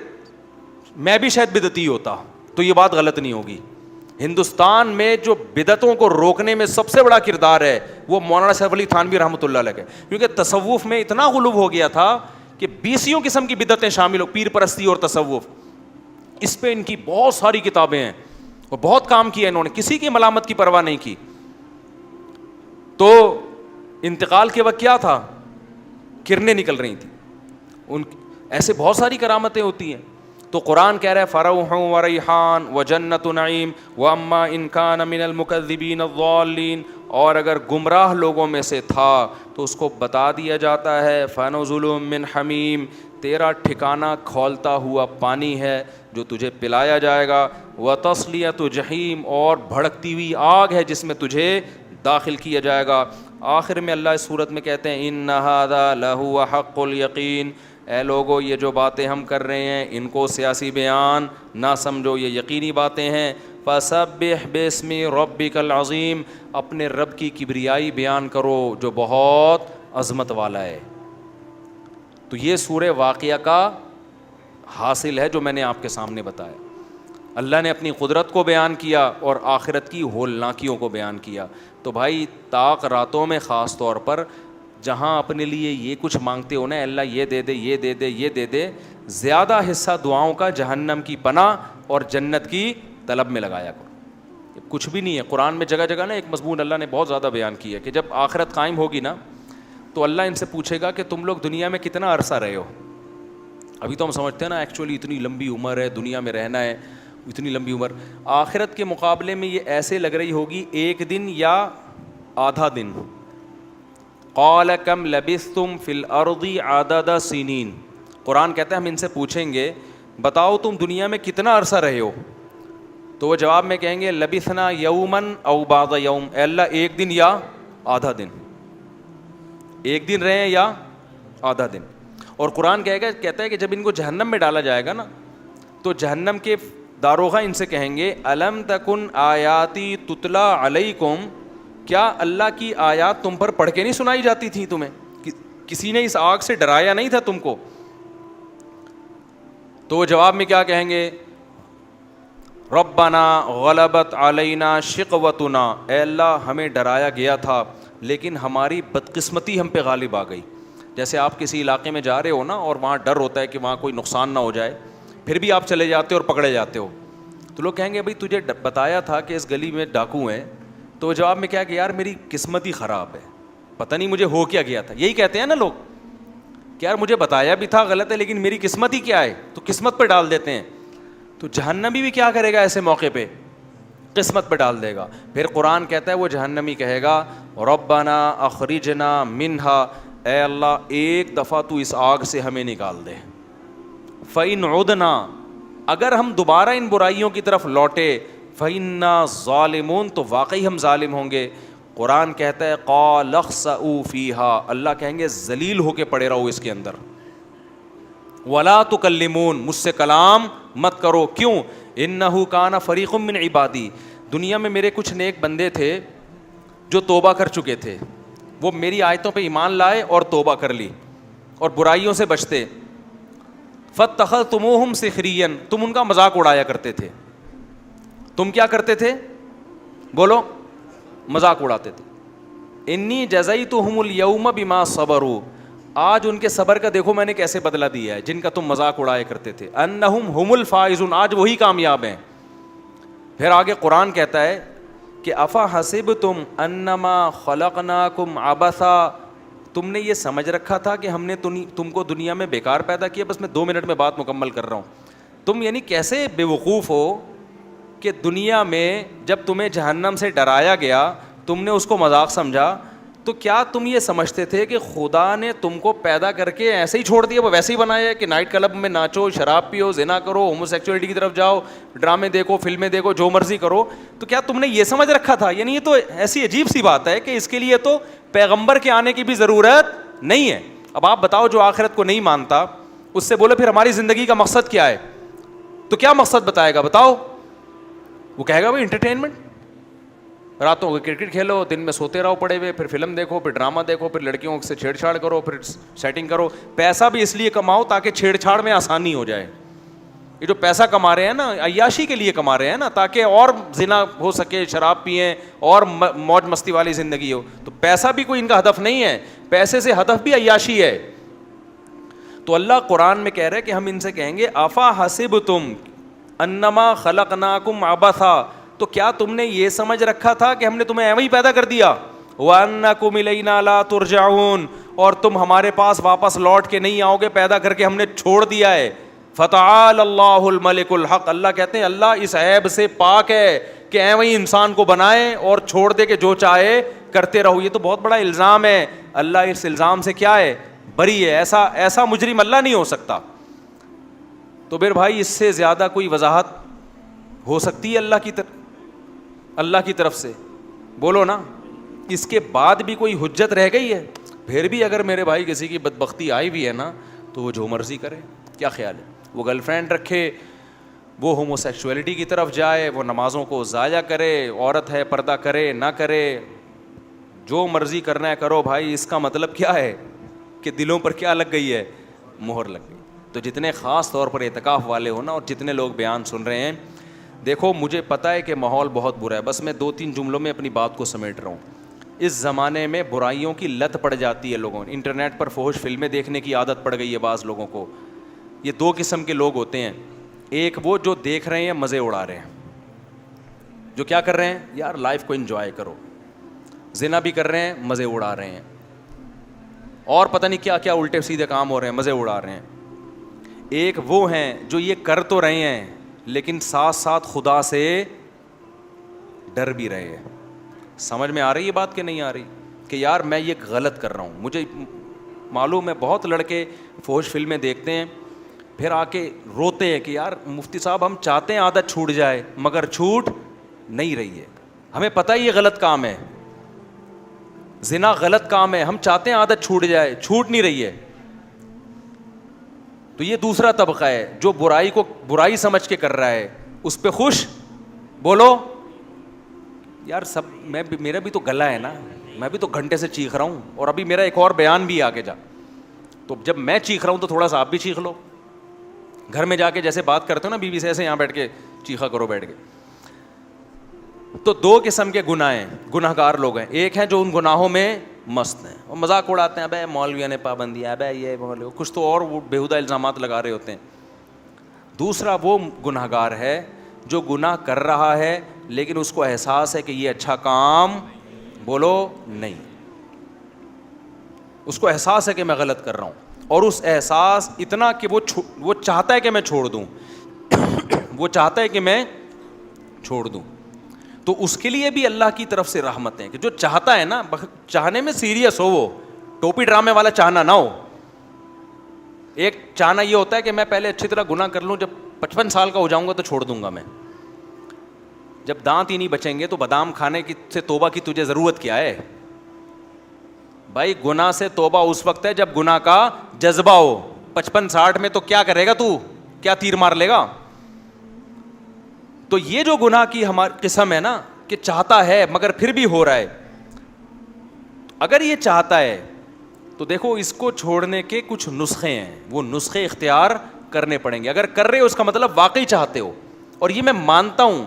[SPEAKER 2] میں بھی شاید بدعتی ہوتا, تو یہ بات غلط نہیں ہوگی. ہندوستان میں جو بدعتوں کو روکنے میں سب سے بڑا کردار ہے وہ مولانا اشرف علی تھانوی رحمۃ اللہ علیہ کا, کیونکہ تصوف میں اتنا غلو ہو گیا تھا کہ 20 قسم کی بدعتیں شامل ہو, پیر پرستی اور تصوف, اس پہ ان کی بہت ساری کتابیں ہیں اور بہت کام کیا انہوں نے, کسی کی ملامت کی پرواہ نہیں کی. تو انتقال کے وقت کیا تھا, کرنیں نکل رہی تھیں ان, ایسے بہت ساری کرامتیں ہوتی ہیں. تو قرآن کہہ رہا ہے فَرَوْحٌ وَرَيْحَانٌ وَجَنَّتُ نَعِيمٌ وَأَمَّا إِنْ كَانَ مِنَ الْمُكَذِّبِينَ الضَّالِّينَ, اور اگر گمراہ لوگوں میں سے تھا تو اس کو بتا دیا جاتا ہے فَنُزُلٌ مِّنْ حَمِيمٍ, تیرا ٹھکانہ کھولتا ہوا پانی ہے جو تجھے پلایا جائے گا, وَتَصْلِيَةُ جَحِيمٍ, اور بھڑکتی ہوئی آگ ہے جس میں تجھے داخل کیا جائے گا. آخر میں اللہ اس صورت میں کہتے ہیں إِنَّ هَذَا لَهُوَ حَقُّ الْيَقِينِ, اے لوگو یہ جو باتیں ہم کر رہے ہیں ان کو سیاسی بیان نہ سمجھو, یہ یقینی باتیں ہیں. فَسَبِّحْ بِاسْمِ رَبِّكَ الْعَظِيمِ, اپنے رب کی کبریائی بیان کرو جو بہت عظمت والا ہے. تو یہ سورہ واقعہ کا حاصل ہے جو میں نے آپ کے سامنے بتایا. اللہ نے اپنی قدرت کو بیان کیا اور آخرت کی ہولناکیوں کو بیان کیا. تو بھائی طاق راتوں میں خاص طور پر جہاں اپنے لیے یہ کچھ مانگتے ہو نا, اللہ یہ دے دے, یہ دے دے, یہ دے دے, زیادہ حصہ دعاؤں کا جہنم کی پناہ اور جنت کی طلب میں لگایا کرو. کچھ بھی نہیں ہے. قرآن میں جگہ جگہ نا ایک مضمون اللہ نے بہت زیادہ بیان کیا کہ جب آخرت قائم ہوگی نا تو اللہ ان سے پوچھے گا کہ تم لوگ دنیا میں کتنا عرصہ رہے ہو. ابھی تو ہم سمجھتے ہیں نا ایکچولی اتنی لمبی عمر ہے, دنیا میں رہنا ہے, اتنی لمبی عمر. آخرت کے مقابلے میں یہ ایسے لگ رہی ہوگی 1 دن یا آدھا دن. قال کم لبثتم فی الارض عدد سنین, قرآن کہتا ہے ہم ان سے پوچھیں گے بتاؤ تم دنیا میں کتنا عرصہ رہے ہو. تو وہ جواب میں کہیں گے لبثنا یومن او بعض یوم، اے اللہ ایک دن یا آدھا دن، ایک دن رہے یا آدھا دن. اور قرآن کہتا ہے کہ جب ان کو جہنم میں ڈالا جائے گا نا تو جہنم کے داروغہ ان سے کہیں گے الم تکن آیاتی تتلا علیکم، کیا اللہ کی آیات تم پر پڑھ کے نہیں سنائی جاتی تھیں تمہیں؟ کسی نے اس آگ سے ڈرایا نہیں تھا تم کو؟ تو وہ جواب میں کیا کہیں گے ربنا غلبت علینا شقوتنا، اے اللہ ہمیں ڈرایا گیا تھا لیکن ہماری بدقسمتی ہم پہ غالب آ گئی. جیسے آپ کسی علاقے میں جا رہے ہو نا اور وہاں ڈر ہوتا ہے کہ وہاں کوئی نقصان نہ ہو جائے، پھر بھی آپ چلے جاتے ہو اور پکڑے جاتے ہو، تو لوگ کہیں گے بھائی تجھے بتایا تھا کہ اس گلی میں ڈاکو ہیں. تو جواب میں کیا کہ یار میری قسمت ہی خراب ہے، پتہ نہیں مجھے ہو کیا گیا تھا. یہی کہتے ہیں نا لوگ کہ یار مجھے بتایا بھی تھا غلط ہے لیکن میری قسمت ہی کیا ہے، تو قسمت پہ ڈال دیتے ہیں. تو جہنمی بھی کیا کرے گا ایسے موقع پہ؟ قسمت پہ ڈال دے گا. پھر قرآن کہتا ہے وہ جہنمی کہے گا ربنا اخرجنا منہا، اے اللہ ایک دفعہ تو اس آگ سے ہمیں نکال دے. فَإِنْ عُدْنَا، اگر ہم دوبارہ ان برائیوں کی طرف لوٹے فَإِنَّا ظَالِمُونَ، تو واقعی ہم ظالم ہوں گے. قرآن کہتا ہے قَالَ اخْسَئُوا فِيهَا، اللہ کہیں گے ذلیل ہو کے پڑے رہو اس کے اندر. وَلَا تُكَلِّمُونَ، مجھ سے کلام مت کرو. کیوں؟ إِنَّهُ كَانَ فَرِيقٌ مِّنْ عِبَادِي، دنیا میں میرے کچھ نیک بندے تھے جو توبہ کر چکے تھے، وہ میری آیتوں پہ ایمان لائے اور توبہ کر لی اور برائیوں سے بچتے. فَاتَّخَذْتُمُوهُمْ سِخْرِيًّا، تم ان کا مذاق اڑایا کرتے تھے. تم کیا کرتے تھے؟ بولو، مذاق اڑاتے تھے. انی جزیتہم اليوم بما صبروا، آج ان کے صبر کا دیکھو میں نے کیسے بدلہ دیا ہے جن کا تم مذاق اڑایا کرتے تھے. انہم ہم الفائزون، آج وہی کامیاب ہیں. پھر آگے قرآن کہتا ہے کہ افا حسبتم انما خلقناکم عبثا، تم نے یہ سمجھ رکھا تھا کہ ہم نے تم کو دنیا میں بیکار پیدا کیا. بس میں 2 منٹ میں بات مکمل کر رہا ہوں. تم یعنی کیسے بے وقوف ہو کہ دنیا میں جب تمہیں جہنم سے ڈرایا گیا تم نے اس کو مذاق سمجھا، تو کیا تم یہ سمجھتے تھے کہ خدا نے تم کو پیدا کر کے ایسے ہی چھوڑ دیا، وہ ویسے ہی بنایا ہے کہ نائٹ کلب میں ناچو، شراب پیو، زنا کرو، ہومو سیکچولیٹی کی طرف جاؤ، ڈرامے دیکھو، فلمیں دیکھو، جو مرضی کرو؟ تو کیا تم نے یہ سمجھ رکھا تھا؟ یعنی یہ تو ایسی عجیب سی بات ہے کہ اس کے لیے تو پیغمبر کے آنے کی بھی ضرورت نہیں ہے. اب آپ بتاؤ جو آخرت کو نہیں مانتا اس سے بولو پھر ہماری زندگی کا مقصد کیا ہے؟ تو کیا مقصد بتائے گا بتاؤ؟ وہ کہے گا بھائی انٹرٹینمنٹ، راتوں کو کرکٹ کھیلو، دن میں سوتے رہو پڑے ہوئے، پھر فلم دیکھو، پھر ڈرامہ دیکھو، پھر لڑکیوں سے چھیڑ چھاڑ کرو، پھر سیٹنگ کرو. پیسہ بھی اس لیے کماؤ تاکہ چھیڑ چھاڑ میں آسانی ہو جائے. یہ جو پیسہ کما رہے ہیں نا عیاشی کے لیے کما رہے ہیں نا، تاکہ اور زنا ہو سکے، شراب پئیں اور موج مستی والی زندگی ہو. تو پیسہ بھی کوئی ان کا ہدف نہیں ہے، پیسے سے ہدف بھی عیاشی ہے. تو اللہ قرآن میں کہہ رہے ہے کہ ہم ان سے کہیں گے افا حسبتم انما خلقناکم عبثا، تو کیا تم نے یہ سمجھ رکھا تھا کہ ہم نے تمہیں ایویں ہی پیدا کر دیا؟ وَأَنَّكُمْ إِلَيْنَا لَا تُرْجَعُونَ، اور تم ہمارے پاس واپس لوٹ کے نہیں آؤ گے، پیدا کر کے ہم نے چھوڑ دیا ہے. فَتَعَالَ اللَّهُ الْمَلِكُ الْحَقُّ، اللہ کہتے ہیں اللہ اس عیب سے پاک ہے کہ ایویں ہی انسان کو بنائے اور چھوڑ دے کہ جو چاہے کرتے رہو. یہ تو بہت بڑا الزام ہے. اللہ اس الزام سے کیا ہے؟ بری ہے. ایسا مجرم اللہ نہیں ہو سکتا. تو پھر بھائی اس سے زیادہ کوئی وضاحت ہو سکتی ہے اللہ کی طرف سے؟ بولو نا. اس کے بعد بھی کوئی حجت رہ گئی ہے؟ پھر بھی اگر میرے بھائی کسی کی بدبختی آئی بھی ہے نا تو وہ جو مرضی کرے. کیا خیال ہے؟ وہ گرل فرینڈ رکھے، وہ ہومو سیکچولیٹی کی طرف جائے، وہ نمازوں کو ضائع کرے، عورت ہے پردہ کرے نہ کرے، جو مرضی کرنا ہے کرو بھائی. اس کا مطلب کیا ہے کہ دلوں پر کیا لگ گئی ہے؟ مہر لگ گئی. تو جتنے خاص طور پر اعتکاف والے ہو نا اور جتنے لوگ بیان سن رہے ہیں، دیکھو مجھے پتہ ہے کہ ماحول بہت برا ہے، بس میں 2-3 جملوں میں اپنی بات کو سمیٹ رہا ہوں. اس زمانے میں برائیوں کی لت پڑ جاتی ہے لوگوں. انٹرنیٹ پر فحش فلمیں دیکھنے کی عادت پڑ گئی ہے بعض لوگوں کو. یہ 2 قسم کے لوگ ہوتے ہیں. ایک وہ جو دیکھ رہے ہیں مزے اڑا رہے ہیں، جو کیا کر رہے ہیں یار لائف کو انجوائے کرو، زنا بھی کر رہے ہیں مزے اڑا رہے ہیں، اور پتہ نہیں کیا کیا الٹے سیدھے کام ہو رہے ہیں، مزے اڑا رہے ہیں. ایک وہ ہیں جو یہ کر تو رہے ہیں لیکن ساتھ ساتھ خدا سے ڈر بھی رہے ہیں. سمجھ میں آ رہی ہے بات کہ نہیں آ رہی؟ کہ یار میں یہ غلط کر رہا ہوں. مجھے معلوم ہے بہت لڑکے فحش فلمیں دیکھتے ہیں، پھر آ کے روتے ہیں کہ یار مفتی صاحب ہم چاہتے ہیں عادت چھوٹ جائے مگر چھوٹ نہیں رہی ہے. ہمیں پتہ ہی یہ غلط کام ہے, زنا غلط کام ہے, ہم چاہتے ہیں عادت چھوٹ جائے, چھوٹ نہیں رہی ہے. تو یہ دوسرا طبقہ ہے جو برائی کو برائی سمجھ کے کر رہا ہے, اس پہ خوش. بولو یار سب میرا بھی تو گلا ہے نا, میں بھی تو گھنٹے سے چیخ رہا ہوں, اور ابھی میرا ایک اور بیان بھی آگے جا, تو جب میں چیخ رہا ہوں تو تھوڑا سا آپ بھی چیخ لو. گھر میں جا کے جیسے بات کرتے ہو نا بیوی سے, ایسے یہاں بیٹھ کے چیخا کرو بیٹھ کے. تو دو قسم کے گناہ ہیں, گناہ گار لوگ ہیں. ایک ہیں جو ان گناہوں میں مست ہیں اور مذاق اڑاتے ہیں, ابے مولویوں نے پابندی ہے, ابے یہ کچھ تو اور وہ بیہودہ الزامات لگا رہے ہوتے ہیں. دوسرا وہ گناہ گار ہے جو گناہ کر رہا ہے لیکن اس کو احساس ہے کہ یہ اچھا کام, بولو نہیں, اس کو احساس ہے کہ میں غلط کر رہا ہوں, اور اس احساس اتنا کہ وہ چاہتا ہے کہ میں چھوڑ دوں, وہ چاہتا ہے کہ میں چھوڑ دوں. تو اس کے لیے بھی اللہ کی طرف سے رحمتیں کہ جو چاہتا ہے نا, چاہنے میں سیریس ہو, وہ ٹوپی ڈرامے والا چاہنا نہ ہو. ایک چاہنا یہ ہوتا ہے کہ میں پہلے اچھی طرح گناہ کر لوں, جب 55 سال کا ہو جاؤں گا تو چھوڑ دوں گا میں. جب دانت ہی نہیں بچیں گے تو بادام کھانے کی سے توبہ کی تجھے ضرورت کیا ہے بھائی؟ گناہ سے توبہ اس وقت ہے جب گناہ کا جذبہ ہو. 55-60 میں تو کیا کرے گا تو, کیا تیر مار لے گا؟ تو یہ جو گناہ کی ہماری قسم ہے نا کہ چاہتا ہے مگر پھر بھی ہو رہا ہے, اگر یہ چاہتا ہے تو دیکھو اس کو چھوڑنے کے کچھ نسخے ہیں, وہ نسخے اختیار کرنے پڑیں گے. اگر کر رہے ہو اس کا مطلب واقعی چاہتے ہو. اور یہ میں مانتا ہوں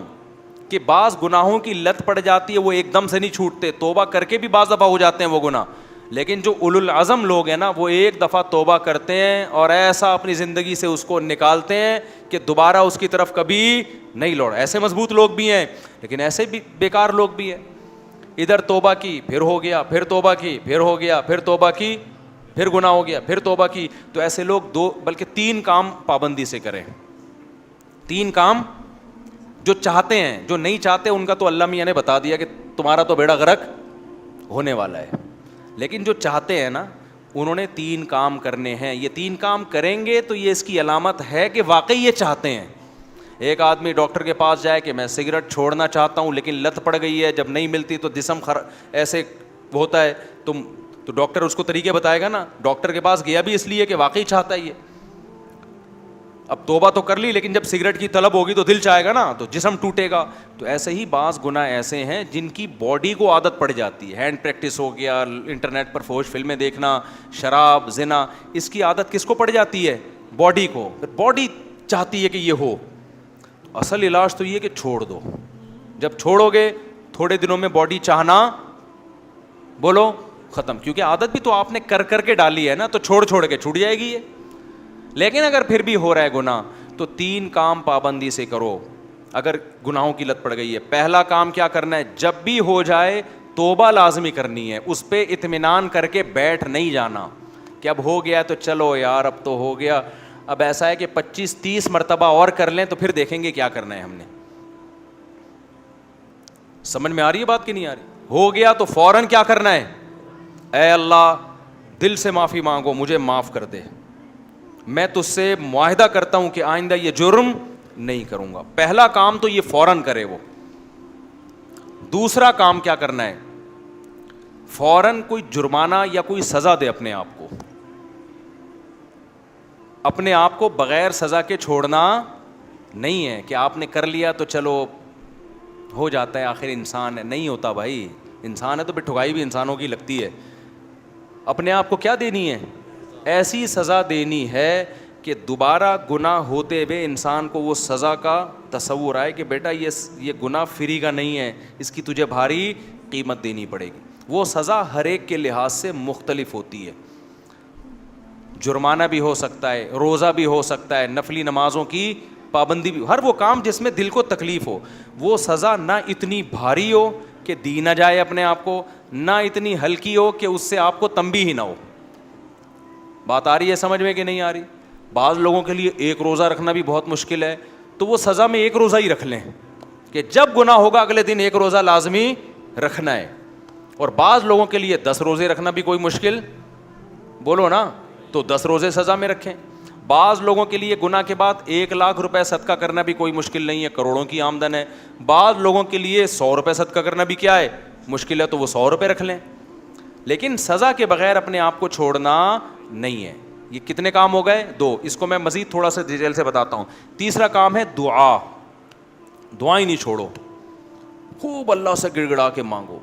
[SPEAKER 2] کہ بعض گناہوں کی لت پڑ جاتی ہے, وہ ایک دم سے نہیں چھوٹتے, توبہ کر کے بھی بعض دفعہ ہو جاتے ہیں وہ گناہ. لیکن جو اولو العزم لوگ ہیں نا, وہ ایک دفعہ توبہ کرتے ہیں اور ایسا اپنی زندگی سے اس کو نکالتے ہیں کہ دوبارہ اس کی طرف کبھی نہیں لوڑا. ایسے مضبوط لوگ بھی ہیں لیکن ایسے بھی بیکار لوگ بھی ہیں. ادھر توبہ کی پھر ہو گیا, پھر توبہ کی پھر ہو گیا, پھر توبہ کی پھر گناہ ہو گیا, پھر توبہ کی. تو ایسے لوگ 2 بلکہ 3 کام پابندی سے کریں. 3 کام جو چاہتے ہیں, جو نہیں چاہتے ان کا تو اللہ میاں نے بتا دیا کہ تمہارا تو بیڑا غرق ہونے والا ہے. لیکن جو چاہتے ہیں نا انہوں نے 3 کام کرنے ہیں. یہ 3 کام کریں گے تو یہ اس کی علامت ہے کہ واقعی یہ چاہتے ہیں. ایک آدمی ڈاکٹر کے پاس جائے کہ میں سگریٹ چھوڑنا چاہتا ہوں لیکن لت پڑ گئی ہے, جب نہیں ملتی تو جسم ایسے ہوتا ہے, تو ڈاکٹر اس کو طریقے بتائے گا نا. ڈاکٹر کے پاس گیا بھی اس لیے کہ واقعی چاہتا ہے یہ. اب توبہ تو کر لی لیکن جب سگریٹ کی طلب ہوگی تو دل چاہے گا نا, تو جسم ٹوٹے گا. تو ایسے ہی بعض گناہ ایسے ہیں جن کی باڈی کو عادت پڑ جاتی ہے. ہینڈ پریکٹس ہو گیا, انٹرنیٹ پر فحش فلمیں دیکھنا, شراب, زنا, اس کی عادت کس کو پڑ جاتی ہے؟ باڈی کو. پھر باڈی چاہتی ہے کہ یہ ہو. اصل علاج تو یہ کہ چھوڑ دو. جب چھوڑو گے تھوڑے دنوں میں باڈی چاہنا, بولو, ختم. کیونکہ عادت بھی تو آپ نے کر کر کے ڈالی ہے نا, تو چھوڑ کے چھوٹ جائے گی یہ. لیکن اگر پھر بھی ہو رہا ہے گناہ تو 3 کام پابندی سے کرو اگر گناہوں کی لت پڑ گئی ہے. پہلا کام کیا کرنا ہے؟ جب بھی ہو جائے توبہ لازمی کرنی ہے. اس پہ اطمینان کر کے بیٹھ نہیں جانا کہ اب ہو گیا تو چلو یار اب تو ہو گیا. اب ایسا ہے کہ 25-30 مرتبہ اور کر لیں تو پھر دیکھیں گے کیا کرنا ہے ہم نے. سمجھ میں آ رہی ہے بات کہ نہیں آ رہی؟ ہو گیا تو فوراً کیا کرنا ہے؟ اے اللہ دل سے معافی مانگو, مجھے معاف کر دے, میں تجھ سے معاہدہ کرتا ہوں کہ آئندہ یہ جرم نہیں کروں گا. پہلا کام تو یہ فوراً کرے وہ. دوسرا کام کیا کرنا ہے؟ فوراً کوئی جرمانہ یا کوئی سزا دے اپنے آپ کو. اپنے آپ کو بغیر سزا کے چھوڑنا نہیں ہے کہ آپ نے کر لیا تو چلو ہو جاتا ہے, آخر انسان ہے. نہیں ہوتا بھائی, انسان ہے تو پھر ٹھگائی بھی انسانوں کی لگتی ہے. اپنے آپ کو کیا دینی ہے؟ ایسی سزا دینی ہے کہ دوبارہ گناہ ہوتے ہوئے انسان کو وہ سزا کا تصور آئے کہ بیٹا یہ گناہ فری کا نہیں ہے, اس کی تجھے بھاری قیمت دینی پڑے گی. وہ سزا ہر ایک کے لحاظ سے مختلف ہوتی ہے. جرمانہ بھی ہو سکتا ہے, روزہ بھی ہو سکتا ہے, نفلی نمازوں کی پابندی بھی, ہر وہ کام جس میں دل کو تکلیف ہو. وہ سزا نہ اتنی بھاری ہو کہ دی نہ جائے اپنے آپ کو, نہ اتنی ہلکی ہو کہ اس سے آپ کو تنبیہ ہی نہ ہو. بات آ رہی ہے سمجھ میں کہ نہیں آ رہی؟ بعض لوگوں کے لیے 1 روزہ رکھنا بھی بہت مشکل ہے, تو وہ سزا میں 1 روزہ ہی رکھ لیں کہ جب گناہ ہوگا اگلے دن 1 روزہ لازمی رکھنا ہے. اور بعض لوگوں کے لیے 10 روزے رکھنا بھی کوئی مشکل, بولو نا, تو 10 روزے سزا میں رکھیں. بعض لوگوں کے لیے گناہ کے بعد 1,00,000 روپے صدقہ کرنا بھی کوئی مشکل نہیں ہے, کروڑوں کی آمدن ہے. بعض لوگوں کے لیے 100 روپے صدقہ کرنا بھی کیا ہے, مشکل ہے, تو وہ 100 روپے رکھ لیں. لیکن سزا کے بغیر اپنے آپ کو چھوڑنا نہیں ہے. یہ کتنے کام ہو گئے؟ 2. اس کو میں مزید تھوڑا سا ڈیٹیل سے بتاتا ہوں. تیسرا کام ہے دعا. دعائیں نہیں چھوڑو, خوب اللہ سے گڑ گڑا کے مانگو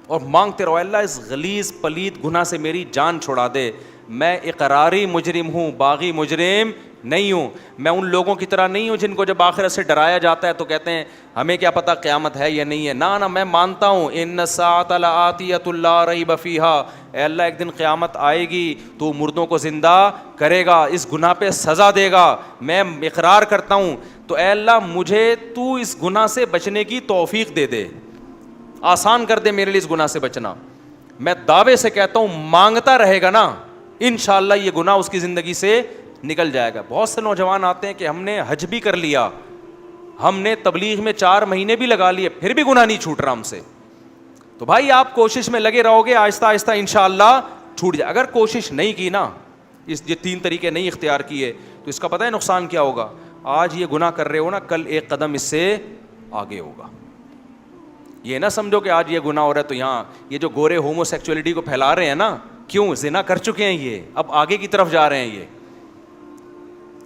[SPEAKER 2] اور مانگتے رہو, اللہ اس غلیظ پلید گناہ سے میری جان چھڑا دے. میں اقراری مجرم ہوں, باغی مجرم نہیں ہوں. میں ان لوگوں کی طرح نہیں ہوں جن کو جب آخرت سے ڈرایا جاتا ہے تو کہتے ہیں ہمیں کیا پتہ قیامت ہے یا نہیں ہے. نہ میں مانتا ہوں ان الساعۃ لآتیۃ لا ریب فیہا, اے اللہ ایک دن قیامت آئے گی, تو مردوں کو زندہ کرے گا, اس گناہ پہ سزا دے گا. میں اقرار کرتا ہوں, تو اے اللہ مجھے تو اس گناہ سے بچنے کی توفیق دے دے, آسان کر دے میرے لیے اس گناہ سے بچنا. میں دعوے سے کہتا ہوں مانگتا رہے گا نا, انشاءاللہ یہ گناہ اس کی زندگی سے نکل جائے گا. بہت سے نوجوان آتے ہیں کہ ہم نے حج بھی کر لیا, ہم نے تبلیغ میں 4 مہینے بھی لگا لیے, پھر بھی گناہ نہیں چھوٹ رہا ہم سے. تو بھائی آپ کوشش میں لگے رہو گے, آہستہ آہستہ انشاءاللہ چھوٹ جائے. اگر کوشش نہیں کی نا, یہ 3 طریقے نہیں اختیار کیے, تو اس کا پتہ ہے نقصان کیا ہوگا؟ آج یہ گناہ کر رہے ہو نا, کل ایک قدم اس سے آگے ہوگا. یہ نہ سمجھو کہ آج یہ گناہ ہو رہا ہے تو یہاں یہ جو گورے ہومو سیکچولیٹی کو پھیلا رہے ہیں نا, کیوں؟ زنا کر چکے ہیں یہ, اب آگے کی طرف جا رہے ہیں یہ,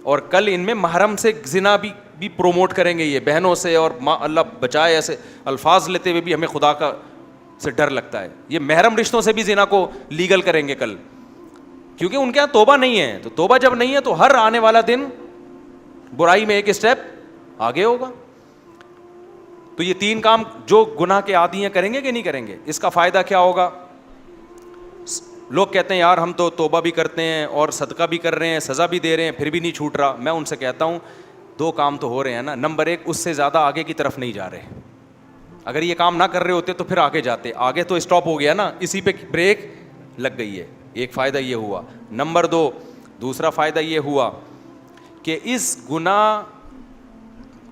[SPEAKER 2] اور کل ان میں محرم سے زنا بھی پروموٹ کریں گے یہ بہنوں سے, اور اللہ بچائے ایسے الفاظ لیتے ہوئے بھی ہمیں خدا کا سے ڈر لگتا ہے. یہ محرم رشتوں سے بھی زنا کو لیگل کریں گے کل, کیونکہ ان کے یہاں توبہ نہیں ہے. تو توبہ جب نہیں ہے تو ہر آنے والا دن برائی میں ایک اسٹیپ آگے ہوگا. تو یہ 3 کام جو گناہ کے عادی ہیں کریں گے کہ نہیں کریں گے؟ اس کا فائدہ کیا ہوگا؟ لوگ کہتے ہیں یار ہم تو توبہ بھی کرتے ہیں اور صدقہ بھی کر رہے ہیں, سزا بھی دے رہے ہیں, پھر بھی نہیں چھوٹ رہا. میں ان سے کہتا ہوں 2 کام تو ہو رہے ہیں نا. نمبر 1, اس سے زیادہ آگے کی طرف نہیں جا رہے. اگر یہ کام نہ کر رہے ہوتے تو پھر آگے جاتے. آگے تو اسٹاپ ہو گیا نا, اسی پہ بریک لگ گئی ہے. ایک فائدہ یہ ہوا. نمبر 2, دوسرا فائدہ یہ ہوا کہ اس گناہ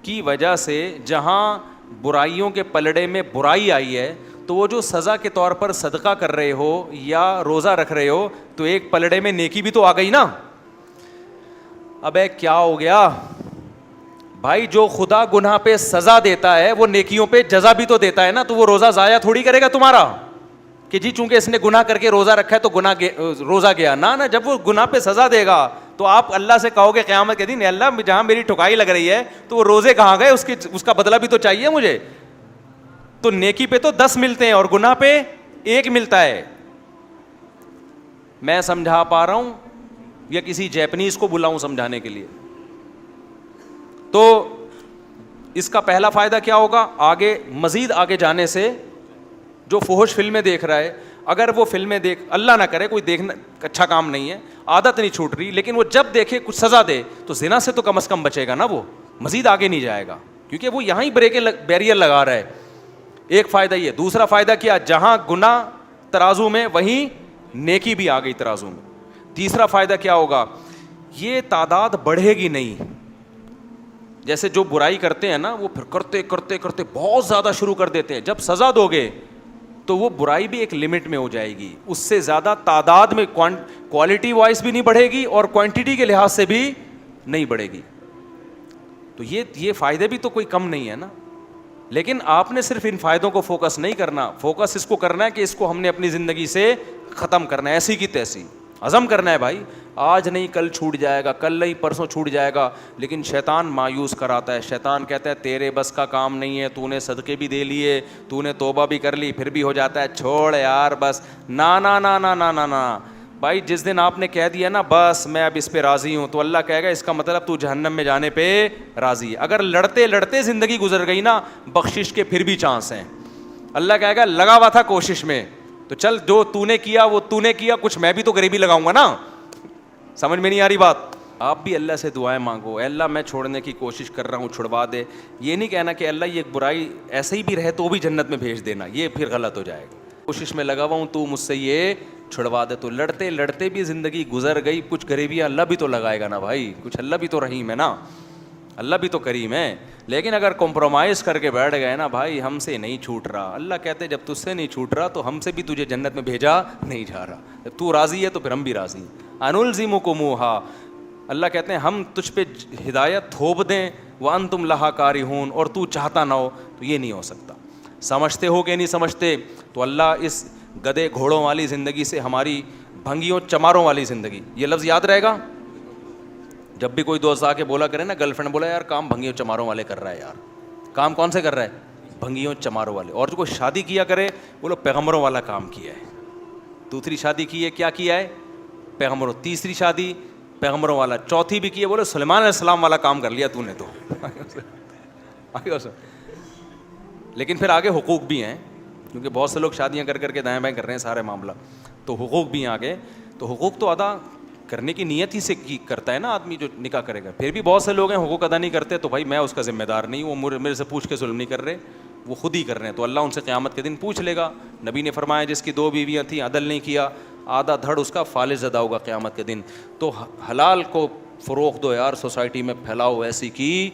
[SPEAKER 2] کی وجہ سے جہاں برائیوں کے پلڑے میں برائی آئی ہے, تو وہ جو سزا کے طور پر صدقہ کر رہے ہو یا روزہ رکھ رہے ہو, تو ایک پلڑے میں نیکی بھی تو آ گئی نا. اب کیا ہو گیا بھائی؟ جو خدا گناہ پہ سزا دیتا ہے وہ نیکیوں پہ جزا بھی تو دیتا ہے نا. تو وہ روزہ ضائع تھوڑی کرے گا تمہارا کہ جی چونکہ اس نے گناہ کر کے روزہ رکھا ہے تو روزہ گیا. نہ جب وہ گناہ پہ سزا دے گا تو آپ اللہ سے کہو گے قیامت کے دن, اللہ جہاں میری ٹھکائی لگ رہی ہے تو وہ روزے کہاں گئے, اس کا بدلہ بھی تو چاہیے مجھے. تو نیکی پہ تو 10 ملتے ہیں اور گناہ پہ 1 ملتا ہے. میں سمجھا پا رہا ہوں یا کسی جیپنیز کو بلاؤں سمجھانے کے لیے؟ تو اس کا پہلا فائدہ کیا ہوگا؟ آگے مزید آگے جانے سے جو فحش فلمیں دیکھ رہا ہے, اگر وہ فلمیں دیکھ, اللہ نہ کرے کوئی دیکھنا اچھا کام نہیں ہے, عادت نہیں چھوٹ رہی, لیکن وہ جب دیکھے کچھ سزا دے تو زنا سے تو کم از کم بچے گا نا, وہ مزید آگے نہیں جائے گا کیونکہ وہ یہاں ہی بیریئر لگا رہا ہے. ایک فائدہ یہ. دوسرا فائدہ کیا؟ جہاں گناہ ترازو میں وہیں نیکی بھی آ گئی ترازو میں. تیسرا فائدہ کیا ہوگا؟ یہ تعداد بڑھے گی نہیں. جیسے جو برائی کرتے ہیں نا وہ پھر کرتے کرتے کرتے بہت زیادہ شروع کر دیتے ہیں. جب سزا دو گے تو وہ برائی بھی ایک لمٹ میں ہو جائے گی, اس سے زیادہ تعداد میں کوالٹی وائز بھی نہیں بڑھے گی اور کوانٹٹی کے لحاظ سے بھی نہیں بڑھے گی. تو یہ فائدے بھی تو کوئی کم نہیں ہے نا. لیکن آپ نے صرف ان فائدوں کو فوکس نہیں کرنا, فوکس اس کو کرنا ہے کہ اس کو ہم نے اپنی زندگی سے ختم کرنا ہے, ایسی کی تیسی عزم کرنا ہے بھائی. آج نہیں کل چھوٹ جائے گا, کل نہیں پرسوں چھوٹ جائے گا. لیکن شیطان مایوس کراتا ہے, شیطان کہتا ہے تیرے بس کا کام نہیں ہے, تو نے صدقے بھی دے لیے, تو نے توبہ بھی کر لی, پھر بھی ہو جاتا ہے چھوڑ یار بس. نا نا نا نا نا نا نا بھائی, جس دن آپ نے کہہ دیا نا بس میں اب اس پہ راضی ہوں, تو اللہ کہے گا اس کا مطلب تو جہنم میں جانے پہ راضی ہے. اگر لڑتے لڑتے زندگی گزر گئی نا, بخشش کے پھر بھی چانس ہیں. اللہ کہے گا لگا ہوا تھا کوشش میں, تو چل جو تو نے کیا وہ تو نے کیا, کچھ میں بھی تو غریبی لگاؤں گا نا. سمجھ میں نہیں آ رہی بات؟ آپ بھی اللہ سے دعائیں مانگو, اے اللہ میں چھوڑنے کی کوشش کر رہا ہوں, چھڑوا دے. یہ نہیں کہنا کہ اللہ یہ برائی ایسے ہی بھی رہے تو بھی جنت میں بھیج دینا, یہ پھر غلط ہو جائے گا. کوشش میں لگا ہوا ہوں, تو مجھ سے یہ چھڑوا دے. تو لڑتے لڑتے بھی زندگی گزر گئی, کچھ غریبیاں اللہ بھی تو لگائے گا نا بھائی, کچھ اللہ بھی تو رحیم ہے نا, اللہ بھی تو کریم ہے. لیکن اگر کمپرومائز کر کے بیٹھ گئے نا بھائی ہم سے نہیں چھوٹ رہا, اللہ کہتے جب تجھ سے نہیں چھوٹ رہا تو ہم سے بھی تجھے جنت میں بھیجا نہیں جا رہا. جب تو راضی ہے تو پھر ہم بھی راضی ہیں. انلزمکموہا, اللہ کہتے ہیں ہم تجھ پہ ہدایت تھوپ دیں وانتم لہا کارہون, اور تو چاہتا نہ ہو, تو یہ نہیں ہو سکتا. سمجھتے ہو کہ نہیں سمجھتے, تو اللہ اس گدے گھوڑوں والی زندگی سے ہماری بھنگیوں چماروں والی زندگی, یہ لفظ یاد رہے گا. جب بھی کوئی دوست آ کے بولا کرے نا, گرل فرینڈ بولا یار کام بھنگیوں چماروں والے کر رہا ہے یار, کام کون سے کر رہا ہے؟ بھنگیوں چماروں والے. اور جو کوئی شادی کیا کرے بولو پیغمبروں والا کام کیا ہے. دوسری شادی کی ہے, کیا کیا ہے؟ پیغمبروں. تیسری شادی پیغمبروں والا. چوتھی بھی کی ہے, بولو سلیمان علیہ السلام والا کام کر لیا تو نے. تو لیکن پھر آگے حقوق بھی ہیں, کیونکہ بہت سے لوگ شادیاں کر کر کے دائیں بائیں کر رہے ہیں سارے معاملہ, تو حقوق بھی ہیں آگے. تو حقوق تو ادا کرنے کی نیت ہی سے کرتا ہے نا آدمی جو نکاح کرے گا. پھر بھی بہت سے لوگ ہیں حقوق ادا نہیں کرتے, تو بھائی میں اس کا ذمہ دار نہیں ہوں, وہ میرے سے پوچھ کے ظلم نہیں کر رہے, وہ خود ہی کر رہے ہیں, تو اللہ ان سے قیامت کے دن پوچھ لے گا. نبی نے فرمایا جس کی 2 بیویاں تھیں عدل نہیں کیا, آدھا دھڑ اس کا فالج زدہ ہوگا قیامت کے دن. تو حلال کو فروغ دو یار, سوسائٹی میں پھیلاؤ, ایسی کی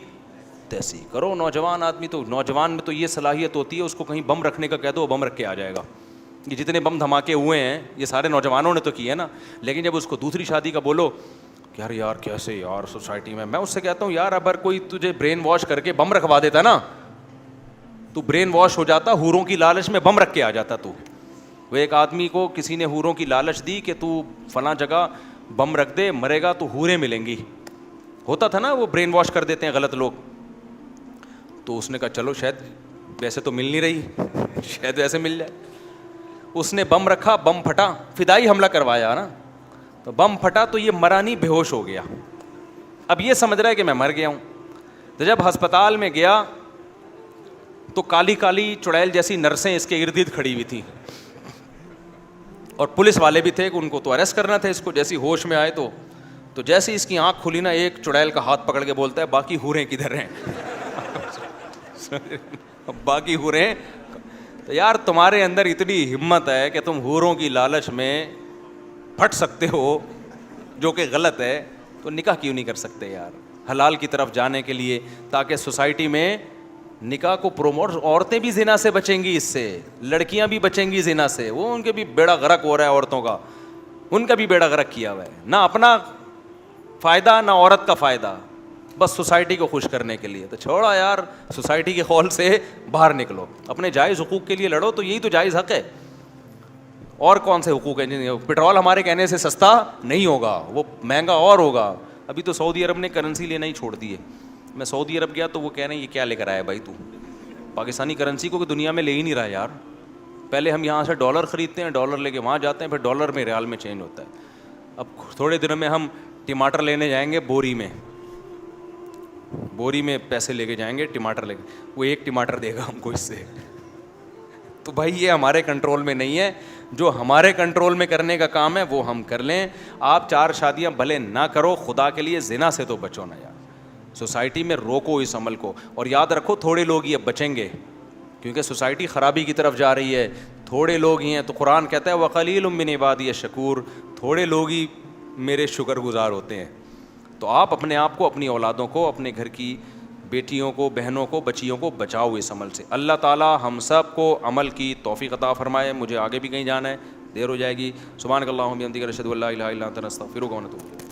[SPEAKER 2] تیسی کرو. نوجوان آدمی تو, نوجوان میں تو یہ صلاحیت ہوتی ہے, اس کو کہیں بم رکھنے کا کہہ دو, بم رکھ کے آ جائے گا. یہ جتنے بم دھماکے ہوئے ہیں یہ سارے نوجوانوں نے تو کیے ہیں نا. لیکن جب اس کو دوسری شادی کا بولو کہ یار کیسے یار سوسائٹی میں اس سے کہتا ہوں یار اگر کوئی تجھے برین واش کر کے بم رکھوا دیتا نا, تو برین واش ہو جاتا, حوروں کی لالچ میں بم رکھ کے آ جاتا. تو وہ ایک آدمی کو کسی نے حوروں کی لالچ دی کہ تو فلاں جگہ بم رکھ دے, مرے گا تو حوریں ملیں گی. ہوتا تھا نا, وہ برین واش کر دیتے ہیں غلط لوگ. تو اس نے کہا چلو شاید ویسے تو مل نہیں رہی, شاید ویسے مل جائے. اس نے بم رکھا, بم پھٹا, فدائی حملہ کروایا نا, تو بم پھٹا تو یہ مرا نہیں, بے ہوش ہو گیا. اب یہ سمجھ رہا ہے کہ میں مر گیا ہوں. تو جب ہسپتال میں گیا تو کالی کالی چڑیل جیسی نرسیں اس کے ارد گرد کھڑی ہوئی تھیں, اور پولیس والے بھی تھے کہ ان کو تو اریسٹ کرنا تھا اس کو. جیسی ہوش میں آئے تو جیسے اس کی آنکھ کھلی نا, ایک چڑیل کا ہاتھ پکڑ کے بولتا ہے باقی حوریں کدھر ہیں؟ باقی حوریں. تو یار تمہارے اندر اتنی ہمت ہے کہ تم حوروں کی لالچ میں پھٹ سکتے ہو, جو کہ غلط ہے, تو نکاح کیوں نہیں کر سکتے یار حلال کی طرف جانے کے لیے, تاکہ سوسائٹی میں نکاح کو پروموٹ. عورتیں بھی زنا سے بچیں گی, اس سے لڑکیاں بھی بچیں گی زنا سے. وہ ان کے بھی بیڑا غرق ہو رہا ہے عورتوں کا, ان کا بھی بیڑا غرق کیا ہوا ہے, نہ اپنا فائدہ نہ عورت کا فائدہ, بس سوسائٹی کو خوش کرنے کے لیے. تو چھوڑا یار, سوسائٹی کے خول سے باہر نکلو, اپنے جائز حقوق کے لیے لڑو, تو یہی تو جائز حق ہے. اور کون سے حقوق ہیں؟ پیٹرول ہمارے کہنے سے سستا نہیں ہوگا, وہ مہنگا اور ہوگا. ابھی تو سعودی عرب نے کرنسی لینا ہی چھوڑ دی ہے. میں سعودی عرب گیا تو وہ کہہ رہے ہیں یہ کیا لے کر آیا بھائی تو, پاکستانی کرنسی کو کہ دنیا میں لے ہی نہیں رہا یار. پہلے ہم یہاں سے ڈالر خریدتے ہیں, ڈالر لے کے وہاں جاتے ہیں, پھر ڈالر میں ریال میں چینج ہوتا ہے. اب تھوڑے دنوں میں ہم ٹماٹر لینے جائیں گے بوری میں پیسے لے کے جائیں گے ٹماٹر لے کے, وہ 1 ٹماٹر دے گا ہم کو اس سے. تو بھائی یہ ہمارے کنٹرول میں نہیں ہے. جو ہمارے کنٹرول میں کرنے کا کام ہے وہ ہم کر لیں. آپ 4 شادیاں بھلے نہ کرو, خدا کے لیے زنا سے تو بچو نا یار. سوسائٹی میں روکو اس عمل کو, اور یاد رکھو تھوڑے لوگ یہ بچیں گے, کیونکہ سوسائٹی خرابی کی طرف جا رہی ہے. تھوڑے لوگ ہی ہیں, تو قرآن کہتا ہے وَقَلِيلٌ مِّنْ عِبَادِيَ الشَّكُورُ, تھوڑے لوگ ہی میرے شکر گزار ہوتے ہیں. تو آپ اپنے آپ کو, اپنی اولادوں کو, اپنے گھر کی بیٹیوں کو, بہنوں کو, بچیوں کو بچاؤ اس عمل سے. اللہ تعالیٰ ہم سب کو عمل کی توفیق عطا فرمائے. مجھے آگے بھی کہیں جانا ہے, دیر ہو جائے گی. سبحانک اللہم وبحمدک اشہد ان لا الہ الا انت استغفرک و اتوب الیک.